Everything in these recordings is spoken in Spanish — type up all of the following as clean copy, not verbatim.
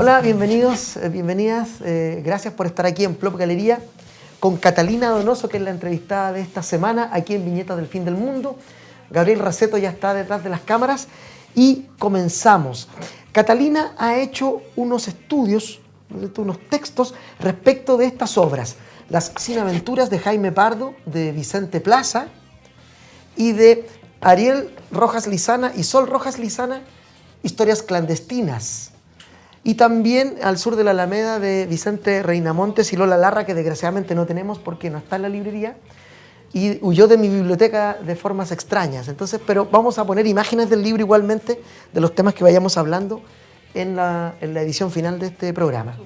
Hola, bienvenidos, bienvenidas. Gracias por estar aquí en Plop Galería con Catalina Donoso, que es la entrevistada de esta semana aquí en Viñetas del Fin del Mundo. Gabriel Raceto ya está detrás de las cámaras y comenzamos. Catalina ha hecho unos estudios, unos textos respecto de estas obras. Las Sinaventuras de Jaime Pardo, de Vicente Plaza, y de Ariel Rojas Lizana y Sol Rojas Lizana, Historias clandestinas. Y también Al sur de la Alameda, de Vicente Reinamontes y Lola Larra, que desgraciadamente no tenemos porque no está en la librería, y huyó de mi biblioteca de formas extrañas. Entonces, pero vamos a poner imágenes del libro igualmente, de los temas que vayamos hablando en la edición final de este programa.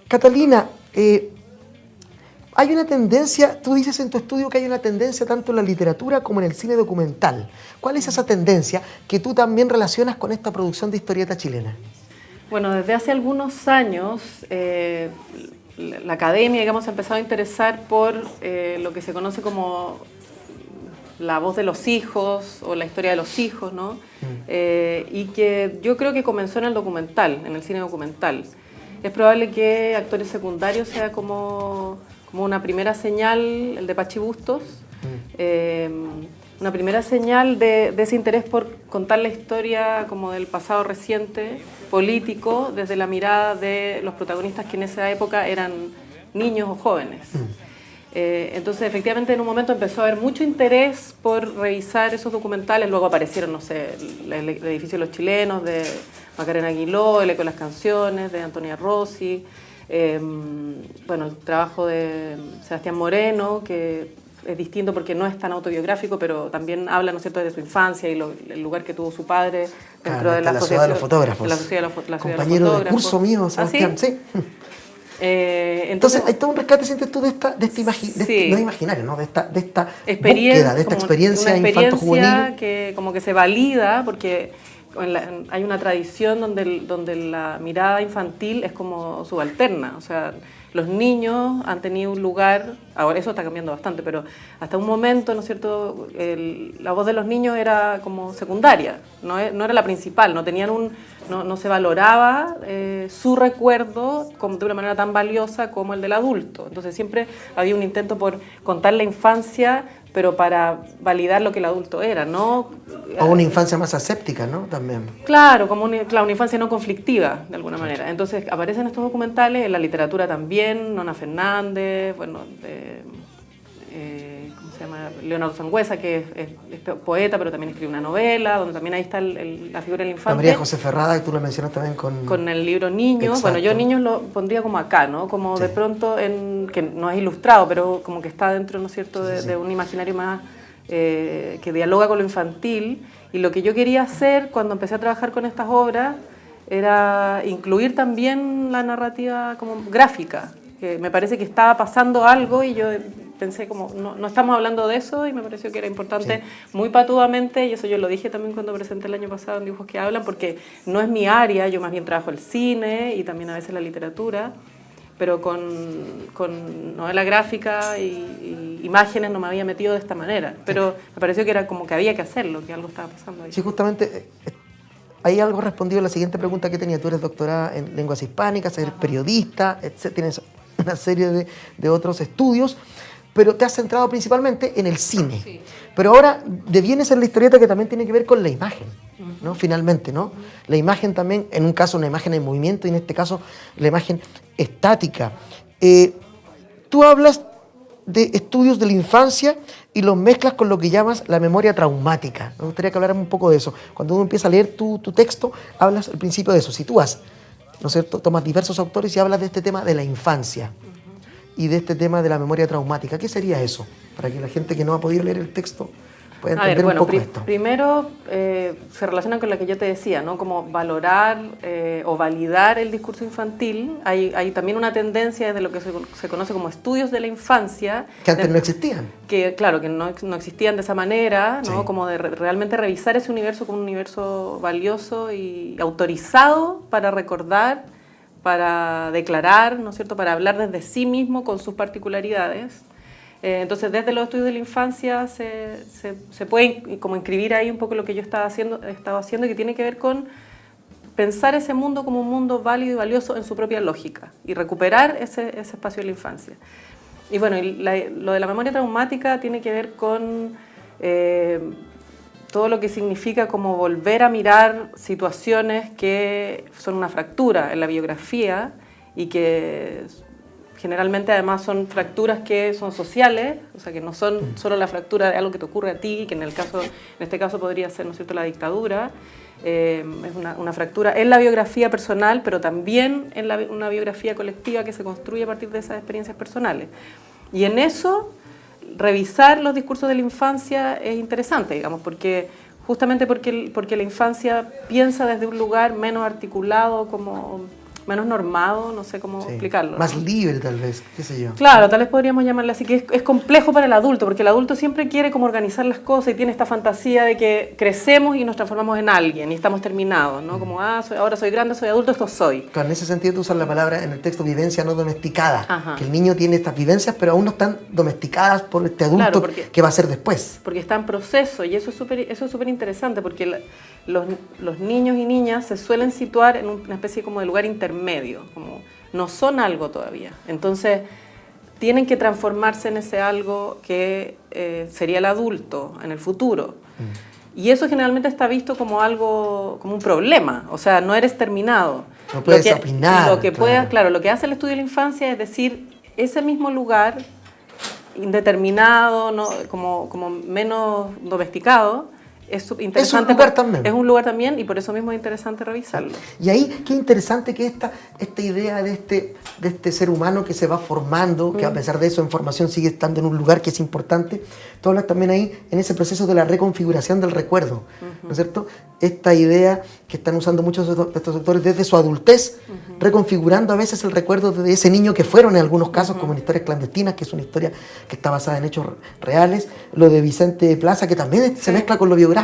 Catalina, hay una tendencia, tú dices en tu estudio que hay una tendencia tanto en la literatura como en el cine documental. ¿Cuál es esa tendencia que tú también relacionas con esta producción de historieta chilena? Bueno, desde hace algunos años la academia, digamos, ha empezado a interesar por lo que se conoce como la voz de los hijos o la historia de los hijos, ¿no? Y que yo creo que comenzó en el documental, en el cine documental. Es probable que Actores secundarios sea como una primera señal, el de Pachi Bustos, una primera señal de ese interés por contar la historia como del pasado reciente, político, desde la mirada de los protagonistas que en esa época eran niños o jóvenes. Entonces, efectivamente, en un momento empezó a haber mucho interés por revisar esos documentales. Luego aparecieron, no sé, el edificio de los chilenos, de Macarena Aguiló, El eco de las canciones, de Antonia Rossi. Bueno, el trabajo de Sebastián Moreno, que es distinto porque no es tan autobiográfico, pero también habla, ¿no es cierto?, de su infancia y el lugar que tuvo su padre dentro de la Sociedad asociación de los fotógrafos. De la Sociedad de los Fotógrafos. Compañero de curso mío, Sebastián. ¿Ah, sí? Entonces hay todo un rescate, sientes tú, de este no imaginario, ¿no? de esta búsqueda, de esta experiencia infanto-juvenil. Que como que se valida, porque hay una tradición donde la mirada infantil es como subalterna, o sea, los niños han tenido un lugar, ahora eso está cambiando bastante, pero hasta un momento, ¿no es cierto?, la voz de los niños era como secundaria, no era la principal, no se valoraba su recuerdo de una manera tan valiosa como el del adulto. Entonces siempre había un intento por contar la infancia, pero para validar lo que el adulto era, ¿no? O una infancia más aséptica, ¿no? También. Claro, como una infancia no conflictiva, de alguna manera. Entonces aparecen estos documentales, en la literatura también, Nona Fernández, bueno, ¿cómo se llama? Leonardo Sangüesa, que es poeta, pero también escribe una novela, donde también ahí está la figura del infante. María José Ferrada, que tú lo mencionas también con el libro Niños. Exacto. Bueno, yo Niños lo pondría como acá, ¿no? Como sí. De pronto, que no es ilustrado, pero como que está dentro, ¿no es cierto?, de un imaginario más que dialoga con lo infantil. Y lo que yo quería hacer cuando empecé a trabajar con estas obras era incluir también la narrativa como gráfica, que me parece que estaba pasando algo y yo pensé como, no estamos hablando de eso, y me pareció que era importante, muy patudamente, y eso yo lo dije también cuando presenté el año pasado en Dibujos que Hablan, porque no es mi área, yo más bien trabajo el cine y también a veces la literatura, pero con novela gráfica y imágenes no me había metido de esta manera, pero me pareció que era como que había que hacerlo, que algo estaba pasando ahí. Sí, justamente hay algo respondido a la siguiente pregunta que tenía. Tú eres doctorada en lenguas hispánicas, eres periodista, etc. Tienes una serie de otros estudios, pero te has centrado principalmente en el cine. Sí. Pero ahora devienes en la historieta, que también tiene que ver con la imagen, ¿no? Finalmente, ¿no? La imagen también, en un caso una imagen en movimiento y en este caso la imagen estática. Tú hablas de estudios de la infancia y los mezclas con lo que llamas la memoria traumática. Me gustaría que habláramos un poco de eso. Cuando uno empieza a leer tu texto, hablas al principio de eso. Sitúas, ¿no es cierto?, tomas diversos autores y hablas de este tema de la infancia y de este tema de la memoria traumática. ¿Qué sería eso? Para que la gente que no ha podido leer el texto pueda entender un poco esto. Primero se relaciona con lo que yo te decía, ¿no? Como valorar o validar el discurso infantil. Hay también una tendencia desde lo que se conoce como estudios de la infancia. Que antes no existían. Que claro, que no existían de esa manera, ¿no? Sí. Como de realmente revisar ese universo como un universo valioso y autorizado para recordar, para declarar, ¿no es cierto?, para hablar desde sí mismo con sus particularidades. Entonces, desde los estudios de la infancia se puede como inscribir ahí un poco lo que yo estaba haciendo, que tiene que ver con pensar ese mundo como un mundo válido y valioso en su propia lógica y recuperar ese espacio de la infancia. Y bueno, lo de la memoria traumática tiene que ver con todo lo que significa como volver a mirar situaciones que son una fractura en la biografía y que generalmente además son fracturas que son sociales, o sea que no son solo la fractura de algo que te ocurre a ti, que en este caso podría ser, ¿no es cierto?, la dictadura. Es una fractura en la biografía personal, pero también en una biografía colectiva que se construye a partir de esas experiencias personales. Y en eso, revisar los discursos de la infancia es interesante, digamos, justamente porque la infancia piensa desde un lugar menos articulado, como menos normado, no sé cómo explicarlo. Más libre tal vez, qué sé yo. Claro, tal vez podríamos llamarle así, que es complejo para el adulto, porque el adulto siempre quiere como organizar las cosas y tiene esta fantasía de que crecemos y nos transformamos en alguien y estamos terminados, ¿no? Como, ahora soy grande, soy adulto, esto soy. Claro, en ese sentido tú usas la palabra en el texto vivencia no domesticada. Ajá. Que el niño tiene estas vivencias, pero aún no están domesticadas por este adulto que va a ser después. Porque está en proceso y eso es súper interesante, porque los niños y niñas se suelen situar en una especie como de lugar intermedio, como no son algo todavía. Entonces, tienen que transformarse en ese algo que sería el adulto en el futuro. Y eso generalmente está visto como algo, como un problema. O sea, no eres terminado. No puedes opinar. Lo que hace el estudio de la infancia es decir, ese mismo lugar indeterminado, ¿no? como menos domesticado, es interesante. Es un lugar también y por eso mismo es interesante revisarlo. Y ahí, qué interesante que esta idea de este ser humano que se va formando, que a pesar de eso en formación sigue estando en un lugar que es importante. Tú hablas también ahí en ese proceso de la reconfiguración del recuerdo, ¿no es cierto? Esta idea que están usando muchos de estos autores desde su adultez, reconfigurando a veces el recuerdo de ese niño que fueron en algunos casos, como en Historias Clandestinas, que es una historia que está basada en hechos reales, lo de Vicente Plaza, que también se mezcla con lo biográfico,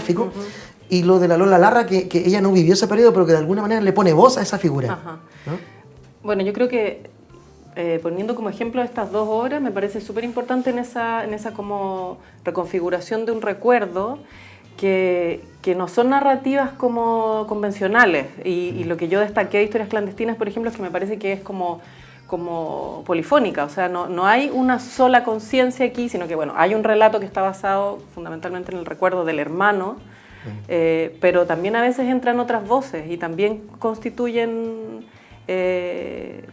y lo de la Lola Larra, que ella no vivió ese periodo, pero que de alguna manera le pone voz a esa figura. ¿No? Bueno, yo creo que poniendo como ejemplo estas dos obras, me parece súper importante en esa como reconfiguración de un recuerdo que no son narrativas como convencionales. Y lo que yo destaqué de Historias Clandestinas, por ejemplo, es que me parece que es como polifónica, o sea, no hay una sola conciencia aquí, sino que, bueno, hay un relato que está basado fundamentalmente en el recuerdo del hermano, pero también a veces entran otras voces y también constituyen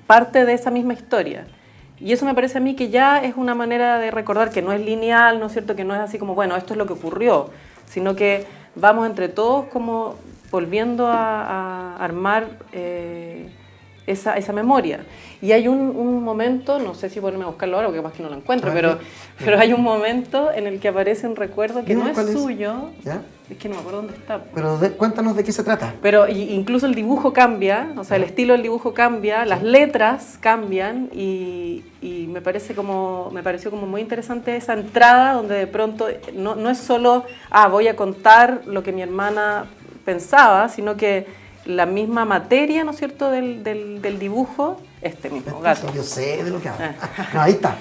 parte de esa misma historia. Y eso me parece a mí que ya es una manera de recordar que no es lineal, ¿no es cierto? Que no es así como, bueno, esto es lo que ocurrió, sino que vamos entre todos como volviendo a armar esa memoria. Y hay un momento, no sé si ponerme a buscarlo ahora, porque capaz que no lo encuentro, pero hay un momento en el que aparece un recuerdo que no es suyo. ¿Ya? Es que no me acuerdo dónde está. Pero cuéntanos de qué se trata. Pero incluso el dibujo cambia, o sea, el estilo del dibujo cambia, las letras cambian y me pareció como muy interesante esa entrada donde de pronto no es solo, voy a contar lo que mi hermana pensaba, sino que la misma materia, ¿no es cierto?, del dibujo, mismo gato. Yo sé de lo que hablo. No, ahí está.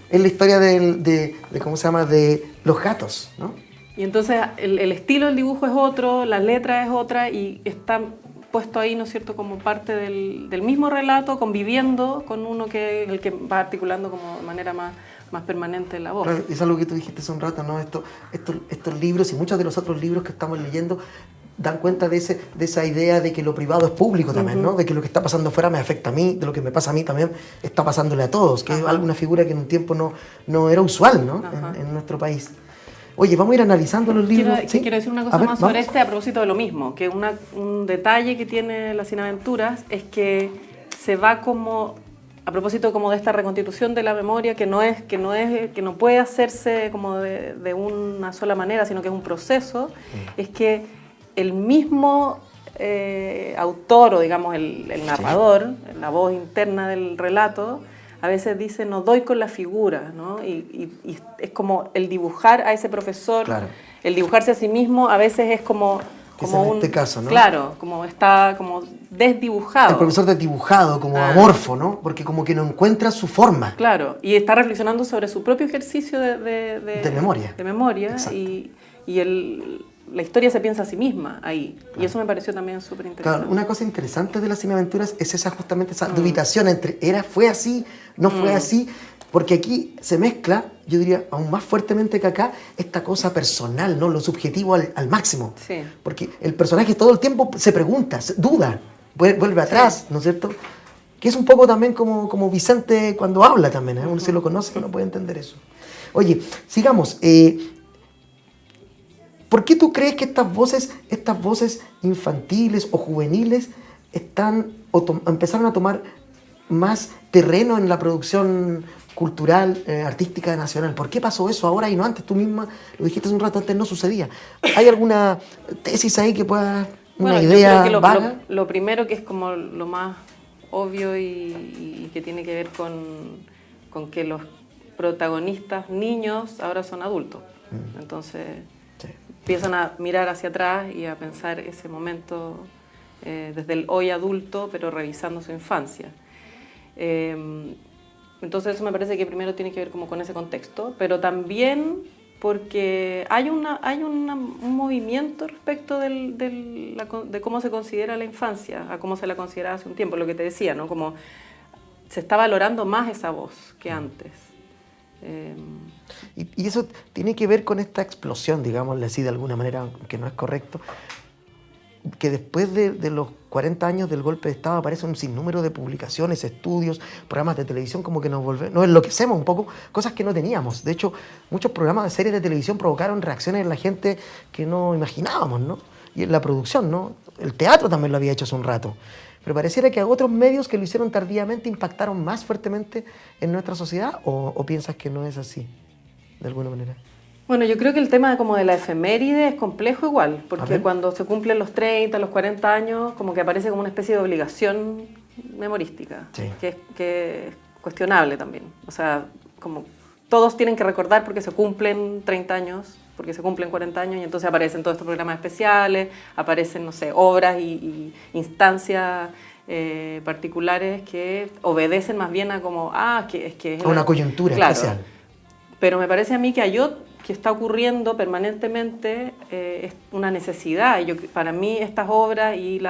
Es la historia de ¿cómo se llama?, de los gatos, ¿no? Y entonces el estilo del dibujo es otro, la letra es otra y está puesto ahí, ¿no es cierto?, como parte del mismo relato, conviviendo con uno el que va articulando como de manera más permanente la voz. Claro, es algo que tú dijiste hace un rato, ¿no? Estos libros y muchos de los otros libros que estamos leyendo dan cuenta de esa idea de que lo privado es público también, ¿no? De que lo que está pasando afuera me afecta a mí, de lo que me pasa a mí también está pasándole a todos, que es alguna figura que en un tiempo no era usual, ¿no? En nuestro país. Oye, vamos a ir analizando los libros. Quiero decir una cosa más sobre a propósito de lo mismo, que un detalle que tiene Las Sinaventuras es que se va como, a propósito como de esta reconstitución de la memoria, que no puede hacerse como de una sola manera, sino que es un proceso, es que el mismo autor, o digamos el narrador, la voz interna del relato, a veces dice, no doy con la figura, ¿no? Y es como el dibujar a ese profesor, claro. El dibujarse a sí mismo a veces es como en este caso, ¿no? Claro, como está como desdibujado. El profesor desdibujado, como amorfo, ¿no? Porque como que no encuentra su forma. Claro, y está reflexionando sobre su propio ejercicio de memoria. De memoria y la historia se piensa a sí misma ahí. Claro. Y eso me pareció también súper interesante. Claro, una cosa interesante de las Cineaventuras es justamente esa dubitación entre fue así, no fue así, porque aquí se mezcla, yo diría, aún más fuertemente que acá, esta cosa personal, ¿no? Lo subjetivo al máximo. Sí. Porque el personaje todo el tiempo se pregunta, duda, vuelve atrás, sí. ¿No es cierto? Que es un poco también como Vicente cuando habla también, ¿eh? Uno si lo conoce no puede entender eso. Oye, sigamos. ¿Por qué tú crees que estas voces infantiles o juveniles empezaron a tomar más terreno en la producción cultural, artística nacional? ¿Por qué pasó eso ahora y no antes? Tú misma lo dijiste hace un rato, antes no sucedía. ¿Hay alguna tesis ahí que pueda, una idea yo creo que vaga? Lo primero que es como lo más obvio y que tiene que ver con que los protagonistas niños ahora son adultos. Entonces... Sí. Empiezan a mirar hacia atrás y a pensar ese momento desde el hoy adulto, pero revisando su infancia. Entonces eso me parece que primero tiene que ver como con ese contexto, pero también porque hay un movimiento respecto de cómo se considera la infancia, a cómo se la consideraba hace un tiempo, lo que te decía, ¿no? Como se está valorando más esa voz que antes. Y eso tiene que ver con esta explosión, digámosle así de alguna manera, que no es correcto, que después de los 40 años del golpe de Estado aparece un sinnúmero de publicaciones, estudios, programas de televisión, como que nos enloquecemos un poco, cosas que no teníamos. De hecho, muchos programas de series de televisión provocaron reacciones en la gente que no imaginábamos, ¿no? Y en la producción, ¿no? El teatro también lo había hecho hace un rato. Pero pareciera que otros medios que lo hicieron tardíamente impactaron más fuertemente en nuestra sociedad, ¿o piensas que no es así, de alguna manera? Bueno, yo creo que el tema como de la efeméride es complejo igual, porque cuando se cumplen los 30, los 40 años, como que aparece como una especie de obligación memorística, sí. que es cuestionable también. O sea, como todos tienen que recordar porque se cumplen 30 años, porque se cumplen 40 años, y entonces aparecen todos estos programas especiales, aparecen, no sé, obras y instancias particulares que obedecen más bien a como, es que es una coyuntura especial. Pero me parece a mí que que está ocurriendo permanentemente es una necesidad. Para mí estas obras y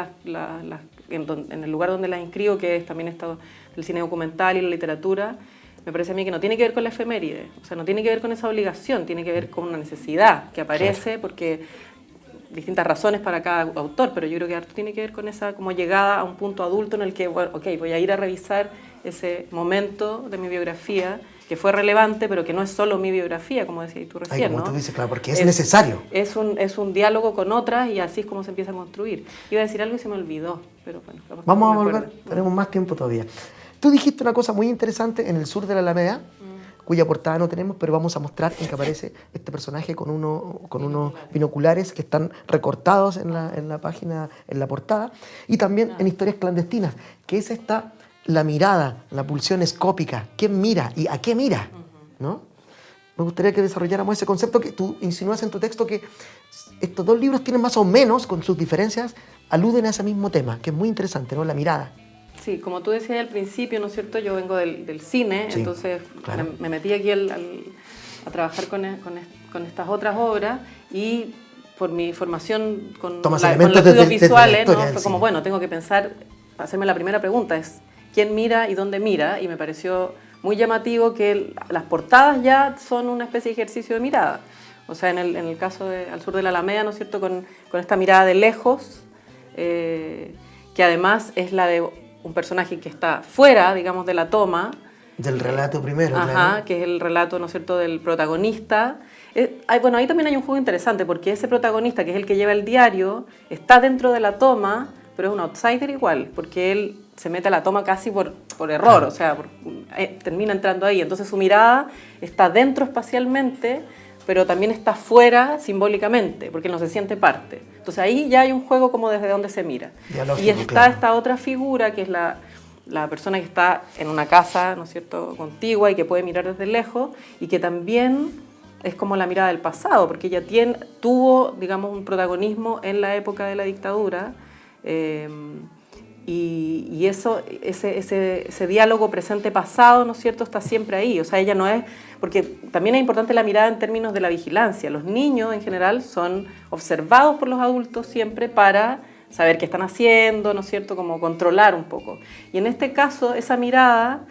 en el lugar donde las inscribo, que es también el cine documental y la literatura, me parece a mí que no tiene que ver con la efeméride, o sea, no tiene que ver con esa obligación, tiene que ver con una necesidad que aparece, claro. Porque distintas razones para cada autor, pero yo creo que harto tiene que ver con esa como llegada a un punto adulto en el que, bueno, voy a ir a revisar ese momento de mi biografía, que fue relevante, pero que no es solo mi biografía, como decías tú recién, como ¿no? Tú dices, claro, porque es necesario. Es un diálogo con otras y así es como se empieza a construir. Iba a decir algo y se me olvidó, pero bueno. Vamos a volver, tenemos más tiempo todavía. Tú dijiste una cosa muy interesante en el sur de la Alameda, cuya portada no tenemos, pero vamos a mostrar en que aparece este personaje con unos binoculares que están recortados en la página, en la portada, y también en Historias Clandestinas, que es la mirada, la pulsión escópica, ¿quién mira y a qué mira? ¿No? Me gustaría que desarrolláramos ese concepto que tú insinúas en tu texto, que estos dos libros tienen más o menos, con sus diferencias, aluden a ese mismo tema, que es muy interesante, ¿no? La mirada. Sí, como tú decías al principio, ¿no es cierto? Yo vengo del cine, sí, entonces claro. me metí aquí a trabajar con estas otras obras y por mi formación con los estudios visuales, ¿no? Fue como, bueno, tengo que pensar, hacerme la primera pregunta, es ¿quién mira y dónde mira? Y me pareció muy llamativo que las portadas ya son una especie de ejercicio de mirada. O sea, en el caso al sur de la Alameda, ¿no es cierto? Con esta mirada de lejos, que además es la de un personaje que está fuera, digamos, de la toma. Del relato primero. Ajá, claro. Que es el relato, ¿no es cierto?, del protagonista. Bueno, ahí también hay un juego interesante, porque ese protagonista, que es el que lleva el diario, está dentro de la toma, pero es un outsider igual, porque él se mete a la toma casi por error, o sea, termina entrando ahí. Entonces su mirada está dentro espacialmente, pero también está fuera simbólicamente, porque él no se siente parte. Entonces ahí ya hay un juego como desde donde se mira. Dialógico, y está claro. Esta otra figura, que es la persona que está en una casa, ¿no es cierto?, contigua y que puede mirar desde lejos, y que también es como la mirada del pasado, porque ella tuvo, digamos, un protagonismo en la época de la dictadura, Y eso, ese diálogo presente-pasado, ¿no es cierto?, está siempre ahí. O sea, ella no es... Porque también es importante la mirada en términos de la vigilancia. Los niños, en general, son observados por los adultos siempre para saber qué están haciendo, ¿no es cierto?, como controlar un poco. Y en este caso, esa mirada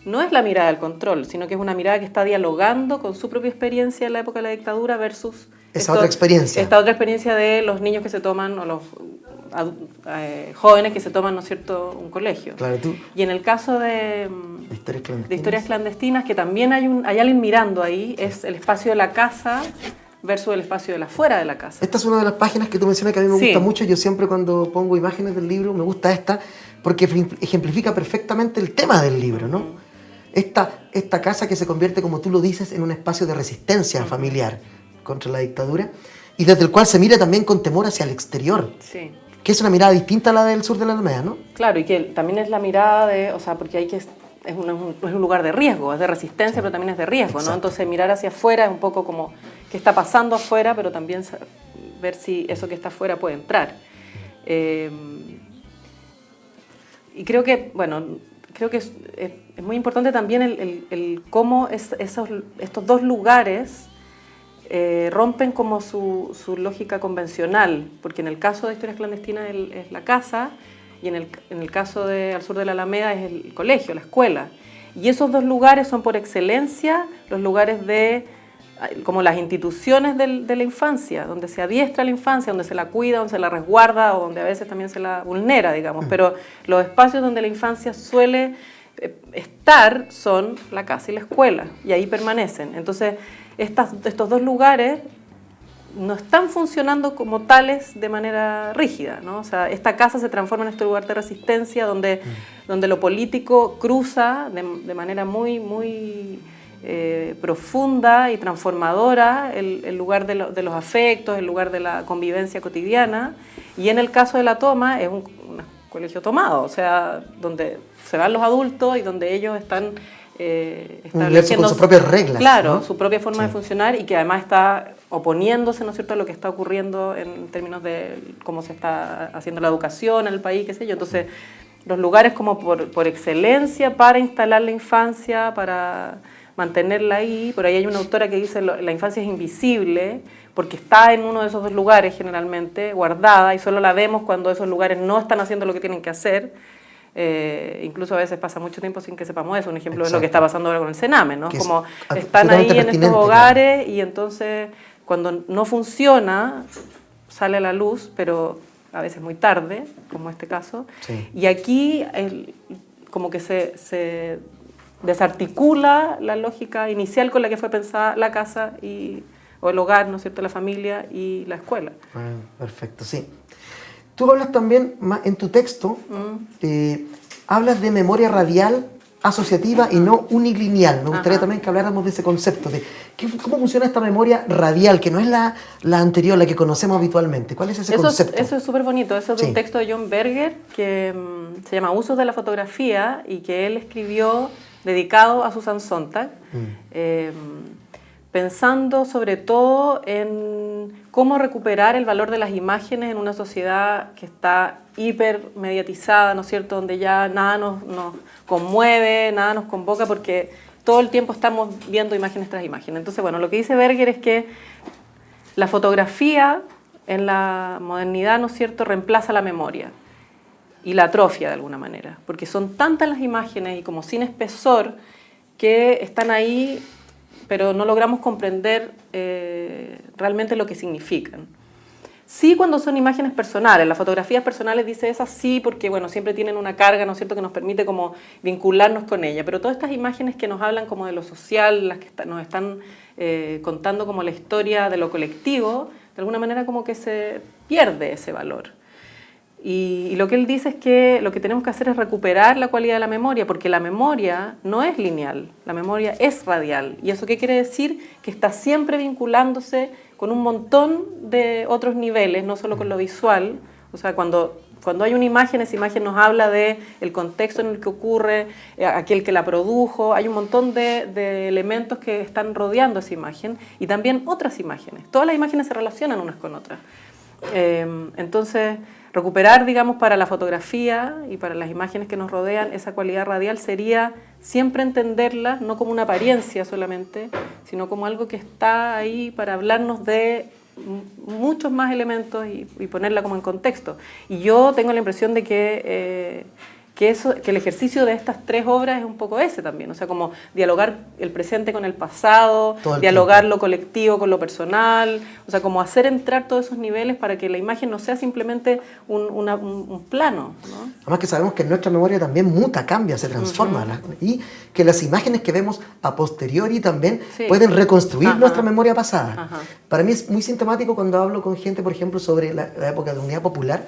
no es la mirada del control, sino que es una mirada que está dialogando con su propia experiencia en la época de la dictadura versus... Otra experiencia. Esta otra experiencia de los niños que se toman, o los jóvenes que se toman, ¿no es cierto?, un colegio. Claro, tú. Y en el caso de historias clandestinas, que también hay alguien mirando ahí, es el espacio de la casa versus el espacio de la fuera de la casa. Esta es una de las páginas que tú mencionas que a mí me gusta mucho. Yo siempre cuando pongo imágenes del libro me gusta esta porque ejemplifica perfectamente el tema del libro, ¿no? Esta casa que se convierte, como tú lo dices, en un espacio de resistencia familiar contra la dictadura y desde el cual se mira también con temor hacia el exterior. Sí. Que es una mirada distinta a la del sur de la Alameda, ¿no? Claro, y que también es la mirada de, o sea, porque es un lugar de riesgo, es de resistencia, pero también es de riesgo, ¿no? Entonces mirar hacia afuera es un poco como qué está pasando afuera, pero también ver si eso que está afuera puede entrar. Y creo que, bueno, es muy importante también el cómo estos dos lugares rompen como su lógica convencional, porque en el caso de Historias Clandestinas es la casa y en el caso de Al Sur de la Alameda es el colegio, la escuela. Y esos dos lugares son por excelencia los lugares de como las instituciones de la infancia, donde se adiestra a la infancia, donde se la cuida, donde se la resguarda o donde a veces también se la vulnera, digamos. Pero los espacios donde la infancia suele estar son la casa y la escuela, y ahí permanecen. Entonces, estos dos lugares no están funcionando como tales de manera rígida, ¿no? O sea, esta casa se transforma en este lugar de resistencia donde lo político cruza de manera muy, muy profunda y transformadora el lugar de los afectos, el lugar de la convivencia cotidiana, y en el caso de la toma es un colegio tomado, o sea, donde se van los adultos y donde ellos están estableciendo con sus propias reglas. Claro, ¿no? Su propia forma de funcionar y que además está oponiéndose, ¿no es cierto?, a lo que está ocurriendo en términos de cómo se está haciendo la educación en el país, qué sé yo. Entonces, los lugares como por excelencia para instalar la infancia, para mantenerla ahí. Por ahí hay una autora que dice la infancia es invisible porque está en uno de esos dos lugares generalmente, guardada, y solo la vemos cuando esos lugares no están haciendo lo que tienen que hacer. Incluso a veces pasa mucho tiempo sin que sepamos eso. Un ejemplo es lo que está pasando ahora con el Sename, ¿no? Como están ahí en estos hogares, claro, y entonces cuando no funciona sale a la luz, pero a veces muy tarde, como este caso. Sí. Y aquí como que se desarticula la lógica inicial con la que fue pensada la casa o el hogar, ¿no es cierto?, la familia y la escuela. Perfecto, sí. Tú hablas también en tu texto, hablas de memoria radial, asociativa y no unilineal. Me gustaría también que habláramos de ese concepto, de cómo funciona esta memoria radial, que no es la anterior, la que conocemos habitualmente. ¿Cuál es ese concepto? Eso es súper bonito. Eso es de un texto de John Berger que se llama Usos de la fotografía y que él escribió dedicado a Susan Sontag, pensando sobre todo en cómo recuperar el valor de las imágenes en una sociedad que está hipermediatizada, ¿no es cierto?, donde ya nada nos conmueve, nada nos convoca, porque todo el tiempo estamos viendo imágenes tras imágenes. Entonces, bueno, lo que dice Berger es que la fotografía en la modernidad, ¿no es cierto?, reemplaza la memoria y la atrofia de alguna manera, porque son tantas las imágenes y como sin espesor que están ahí, pero no logramos comprender realmente lo que significan. Sí, cuando son imágenes personales, las fotografías personales dice esas sí, porque bueno, siempre tienen una carga, ¿no es cierto?, que nos permite como vincularnos con ella, pero todas estas imágenes que nos hablan como de lo social, las que nos están contando como la historia de lo colectivo, de alguna manera como que se pierde ese valor. Y lo que él dice es que lo que tenemos que hacer es recuperar la cualidad de la memoria, porque la memoria no es lineal, la memoria es radial. ¿Y eso qué quiere decir? Que está siempre vinculándose con un montón de otros niveles, no solo con lo visual. O sea, cuando hay una imagen, esa imagen nos habla del contexto en el que ocurre, aquel que la produjo, hay un montón de elementos que están rodeando esa imagen y también otras imágenes. Todas las imágenes se relacionan unas con otras. Entonces, recuperar, digamos, para la fotografía y para las imágenes que nos rodean, esa cualidad radial sería siempre entenderlas, no como una apariencia solamente, sino como algo que está ahí para hablarnos de muchos más elementos y ponerla como en contexto. Y yo tengo la impresión de que el ejercicio de estas 3 obras es un poco ese también, o sea, como dialogar el presente con el pasado, dialogar lo colectivo con lo personal, o sea, como hacer entrar todos esos niveles para que la imagen no sea simplemente un plano, ¿no? Además que sabemos que nuestra memoria también muta, cambia, se transforma, y que las imágenes que vemos a posteriori también pueden reconstruir nuestra memoria pasada. Para mí es muy sintomático cuando hablo con gente, por ejemplo, sobre la época de Unidad Popular,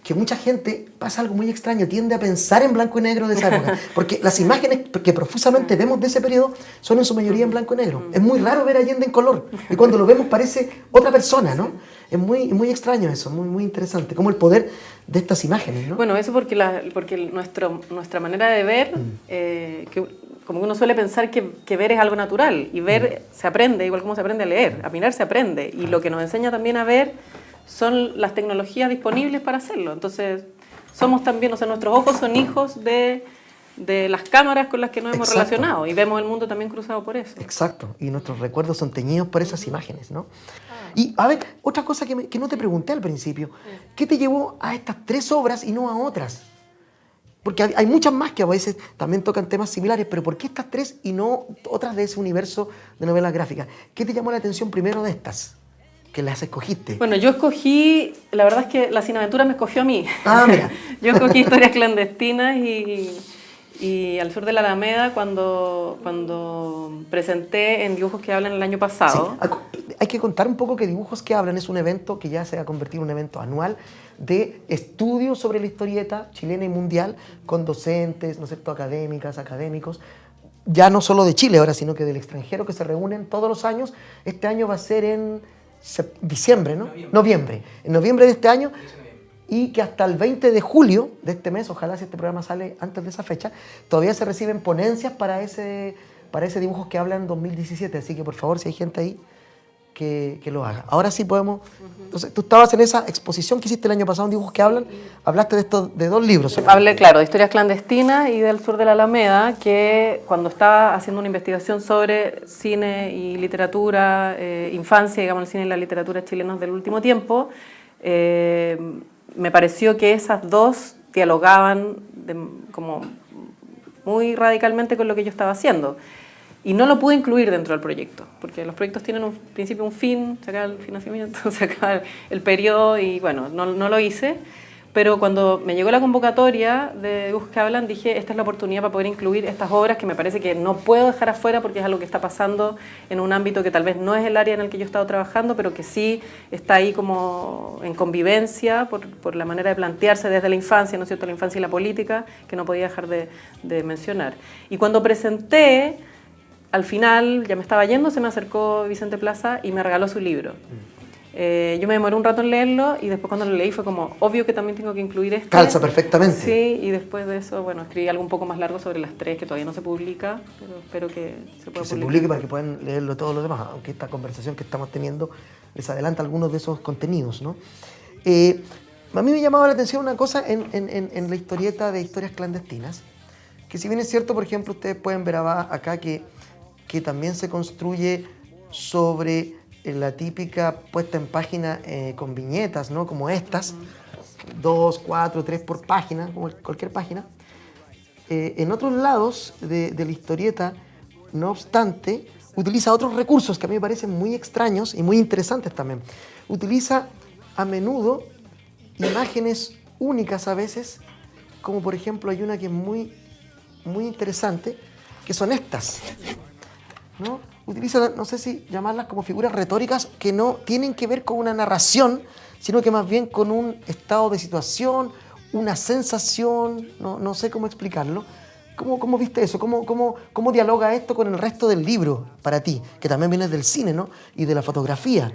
que mucha gente pasa algo muy extraño, tiende a pensar en blanco y negro de esa época, porque las imágenes que profusamente vemos de ese periodo son en su mayoría en blanco y negro. Es muy raro ver a Allende en color, y cuando lo vemos parece otra persona, ¿no? Es muy extraño eso, muy interesante, como el poder de estas imágenes, ¿no? Bueno, eso porque nuestra manera de ver, como uno suele pensar que ver es algo natural, y ver se aprende, igual como se aprende a leer, a mirar se aprende, y lo que nos enseña también a ver son las tecnologías disponibles para hacerlo. Entonces, somos también, o sea, nuestros ojos son hijos de las cámaras con las que nos hemos relacionado y vemos el mundo también cruzado por eso. Exacto, y nuestros recuerdos son teñidos por esas imágenes, ¿no? Y, a ver, otra cosa que no te pregunté al principio, ¿qué te llevó a estas 3 obras y no a otras? Porque hay muchas más que a veces también tocan temas similares, pero ¿por qué estas 3 y no otras de ese universo de novelas gráficas? ¿Qué te llamó la atención primero de estas? Que las escogiste. Bueno, yo escogí, la verdad es que la Sin Aventura me escogió a mí. Ah, mira. Yo escogí Historias Clandestinas y Al Sur de la Alameda cuando presenté en Dibujos que Hablan el año pasado. Sí. Hay que contar un poco que Dibujos que Hablan es un evento que ya se ha convertido en un evento anual de estudios sobre la historieta chilena y mundial con docentes, ¿no es cierto?, académicas, académicos, ya no solo de Chile ahora, sino que del extranjero, que se reúnen todos los años. Este año va a ser en diciembre, ¿no? Noviembre. En noviembre de este año, y que hasta el 20 de julio de este mes, ojalá si este programa sale antes de esa fecha, todavía se reciben ponencias para ese Dibujos que Hablan 2017. Así que por favor, si hay gente ahí, que lo haga. Ahora sí podemos. Entonces, tú estabas en esa exposición que hiciste el año pasado en Dibujos que Hablan, hablaste de 2 libros. Hablé, claro, de Historias Clandestinas y del Sur de la Alameda, que cuando estaba haciendo una investigación sobre cine y literatura, infancia, digamos, el cine y la literatura chilenos del último tiempo, me pareció que esas 2 dialogaban como muy radicalmente con lo que yo estaba haciendo. Y no lo pude incluir dentro del proyecto, porque los proyectos tienen un principio, un fin, se acaba el financiamiento, se acaba el periodo y bueno, no lo hice. Pero cuando me llegó la convocatoria de Dibujos que Hablan, dije, esta es la oportunidad para poder incluir estas obras que me parece que no puedo dejar afuera porque es algo que está pasando en un ámbito que tal vez no es el área en el que yo he estado trabajando, pero que sí está ahí como en convivencia por la manera de plantearse desde la infancia, ¿no es cierto?, la infancia y la política, que no podía dejar de mencionar. Y cuando presenté, al final, ya me estaba yendo, se me acercó Vicente Plaza y me regaló su libro. Yo me demoré un rato en leerlo y después cuando lo leí fue como, obvio que también tengo que incluir esto. Calza perfectamente. Sí, y después de eso, bueno, escribí algo un poco más largo sobre las 3 que todavía no se publica, pero espero que se pueda publicar. Se publique para que puedan leerlo todos los demás, aunque esta conversación que estamos teniendo les adelanta algunos de esos contenidos, ¿no? A mí me llamaba la atención una cosa en la historieta de Historias Clandestinas, que si bien es cierto, por ejemplo, ustedes pueden ver acá que también se construye sobre la típica puesta en página con viñetas, ¿no?, como estas, 2, 4, 3 por página, como cualquier página. En otros lados de la historieta, no obstante, utiliza otros recursos que a mí me parecen muy extraños y muy interesantes también. Utiliza a menudo imágenes únicas a veces, como por ejemplo hay una que es muy interesante, que son estas, ¿no? Utiliza, no sé si llamarlas como figuras retóricas que no tienen que ver con una narración, sino que más bien con un estado de situación, una sensación, no sé cómo explicarlo. ¿Cómo viste eso? ¿Cómo dialoga esto con el resto del libro para ti? Que también viene del cine, ¿no?, y de la fotografía.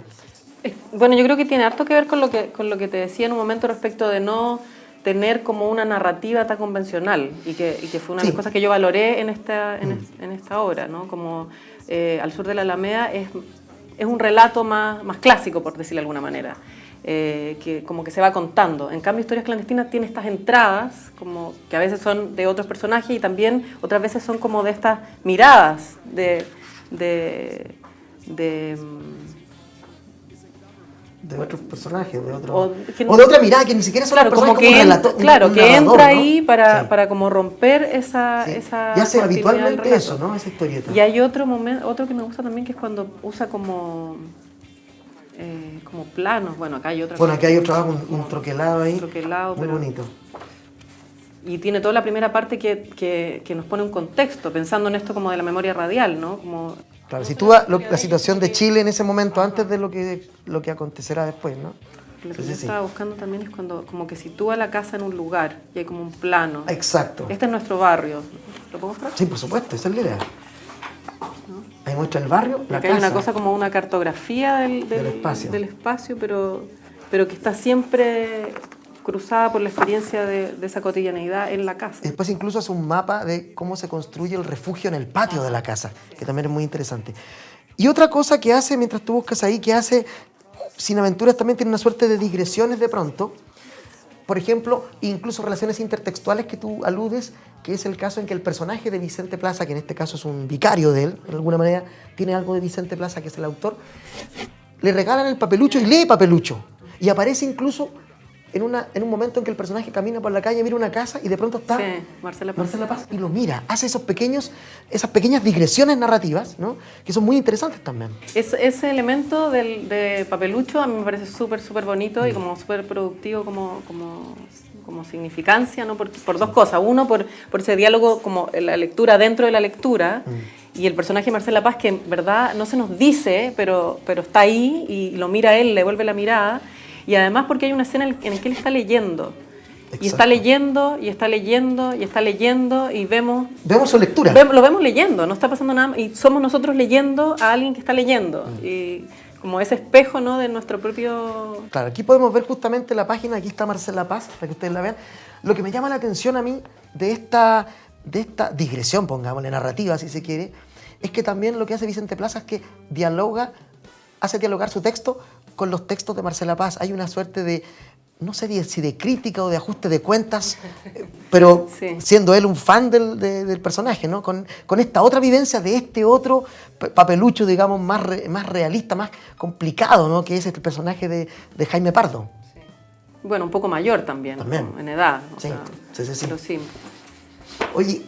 Bueno, yo creo que tiene harto que ver con lo que te decía en un momento respecto de no tener como una narrativa tan convencional y que fue una de las cosas que yo valoré en esta obra, ¿no? Como Al Sur de la Alameda es un relato más clásico, por decirlo de alguna manera. que como que se va contando. En cambio, Historias Clandestinas tiene estas entradas, como que a veces son de otros personajes y también otras veces son como de estas miradas de otros personajes, de otro, o de otra mirada que ni siquiera son claro, personajes, como que, un que narrador, entra ¿no? ahí para como romper esa Sí. esa Y hace continuidad del habitualmente relato. eso, ¿no? Esa historieta. Y hay otro momento, otro que me gusta también, que es cuando usa como planos. Bueno, acá hay otra Bueno, cosa. aquí hay otro un troquelado ahí. Un troquelado, muy pero bonito. Y tiene toda la primera parte que nos pone un contexto, pensando en esto como de la memoria radial, ¿no? Como Claro, sitúa la situación de Chile en ese momento antes de lo que acontecerá después, ¿no? lo que yo estaba buscando también es cuando como que sitúa la casa en un lugar y hay como un plano. Exacto. Este es nuestro barrio. ¿Lo puedo mostrar? Sí, por supuesto, esa es la idea. Ahí muestra el barrio, la Acá casa. hay una cosa como una cartografía del espacio, pero que está siempre cruzada por la experiencia de esa cotidianeidad en la casa. Después incluso hace un mapa de cómo se construye el refugio en el patio de la casa, que también es muy interesante. Y otra cosa que hace, mientras tú buscas ahí, que hace Sin Aventuras, también tiene una suerte de digresiones de pronto. Por ejemplo, incluso relaciones intertextuales que tú aludes, que es el caso en que el personaje de Vicente Plaza, que en este caso es un vicario de él, de alguna manera tiene algo de Vicente Plaza, que es el autor, le regalan el papelucho y lee papelucho. Y aparece incluso en un momento en que el personaje camina por la calle, mira una casa y de pronto está Marcela Paz y lo mira. Hace esas pequeñas digresiones narrativas, ¿no? Que son muy interesantes también. Ese elemento de papelucho a mí me parece súper bonito y como súper productivo como significancia, ¿no? Por dos cosas. Uno, por ese diálogo, como la lectura dentro de la lectura, y el personaje de Marcela Paz, que en verdad no se nos dice, pero está ahí y lo mira él, le vuelve la mirada. Y además porque hay una escena en la que él está leyendo. Exacto. Y está leyendo, y está leyendo, y está leyendo, y vemos su lectura. Lo vemos leyendo, no está pasando nada, y somos nosotros leyendo a alguien que está leyendo. Y como ese espejo, ¿no?, de nuestro propio... Claro, aquí podemos ver justamente la página, aquí está Marcela Paz, para que ustedes la vean. Lo que me llama la atención a mí de esta digresión, pongámosle, narrativa, si se quiere, es que también lo que hace Vicente Plaza es que hace dialogar su texto con los textos de Marcela Paz. Hay una suerte de, no sé si de crítica o de ajuste de cuentas, pero sí, siendo él un fan del personaje, ¿no? Con esta otra vivencia de este otro papelucho, digamos, más realista, más complicado, ¿no? Que es el personaje de Jaime Pardo. Sí. Bueno, un poco mayor también. En edad. Sí. Pero sí. Oye,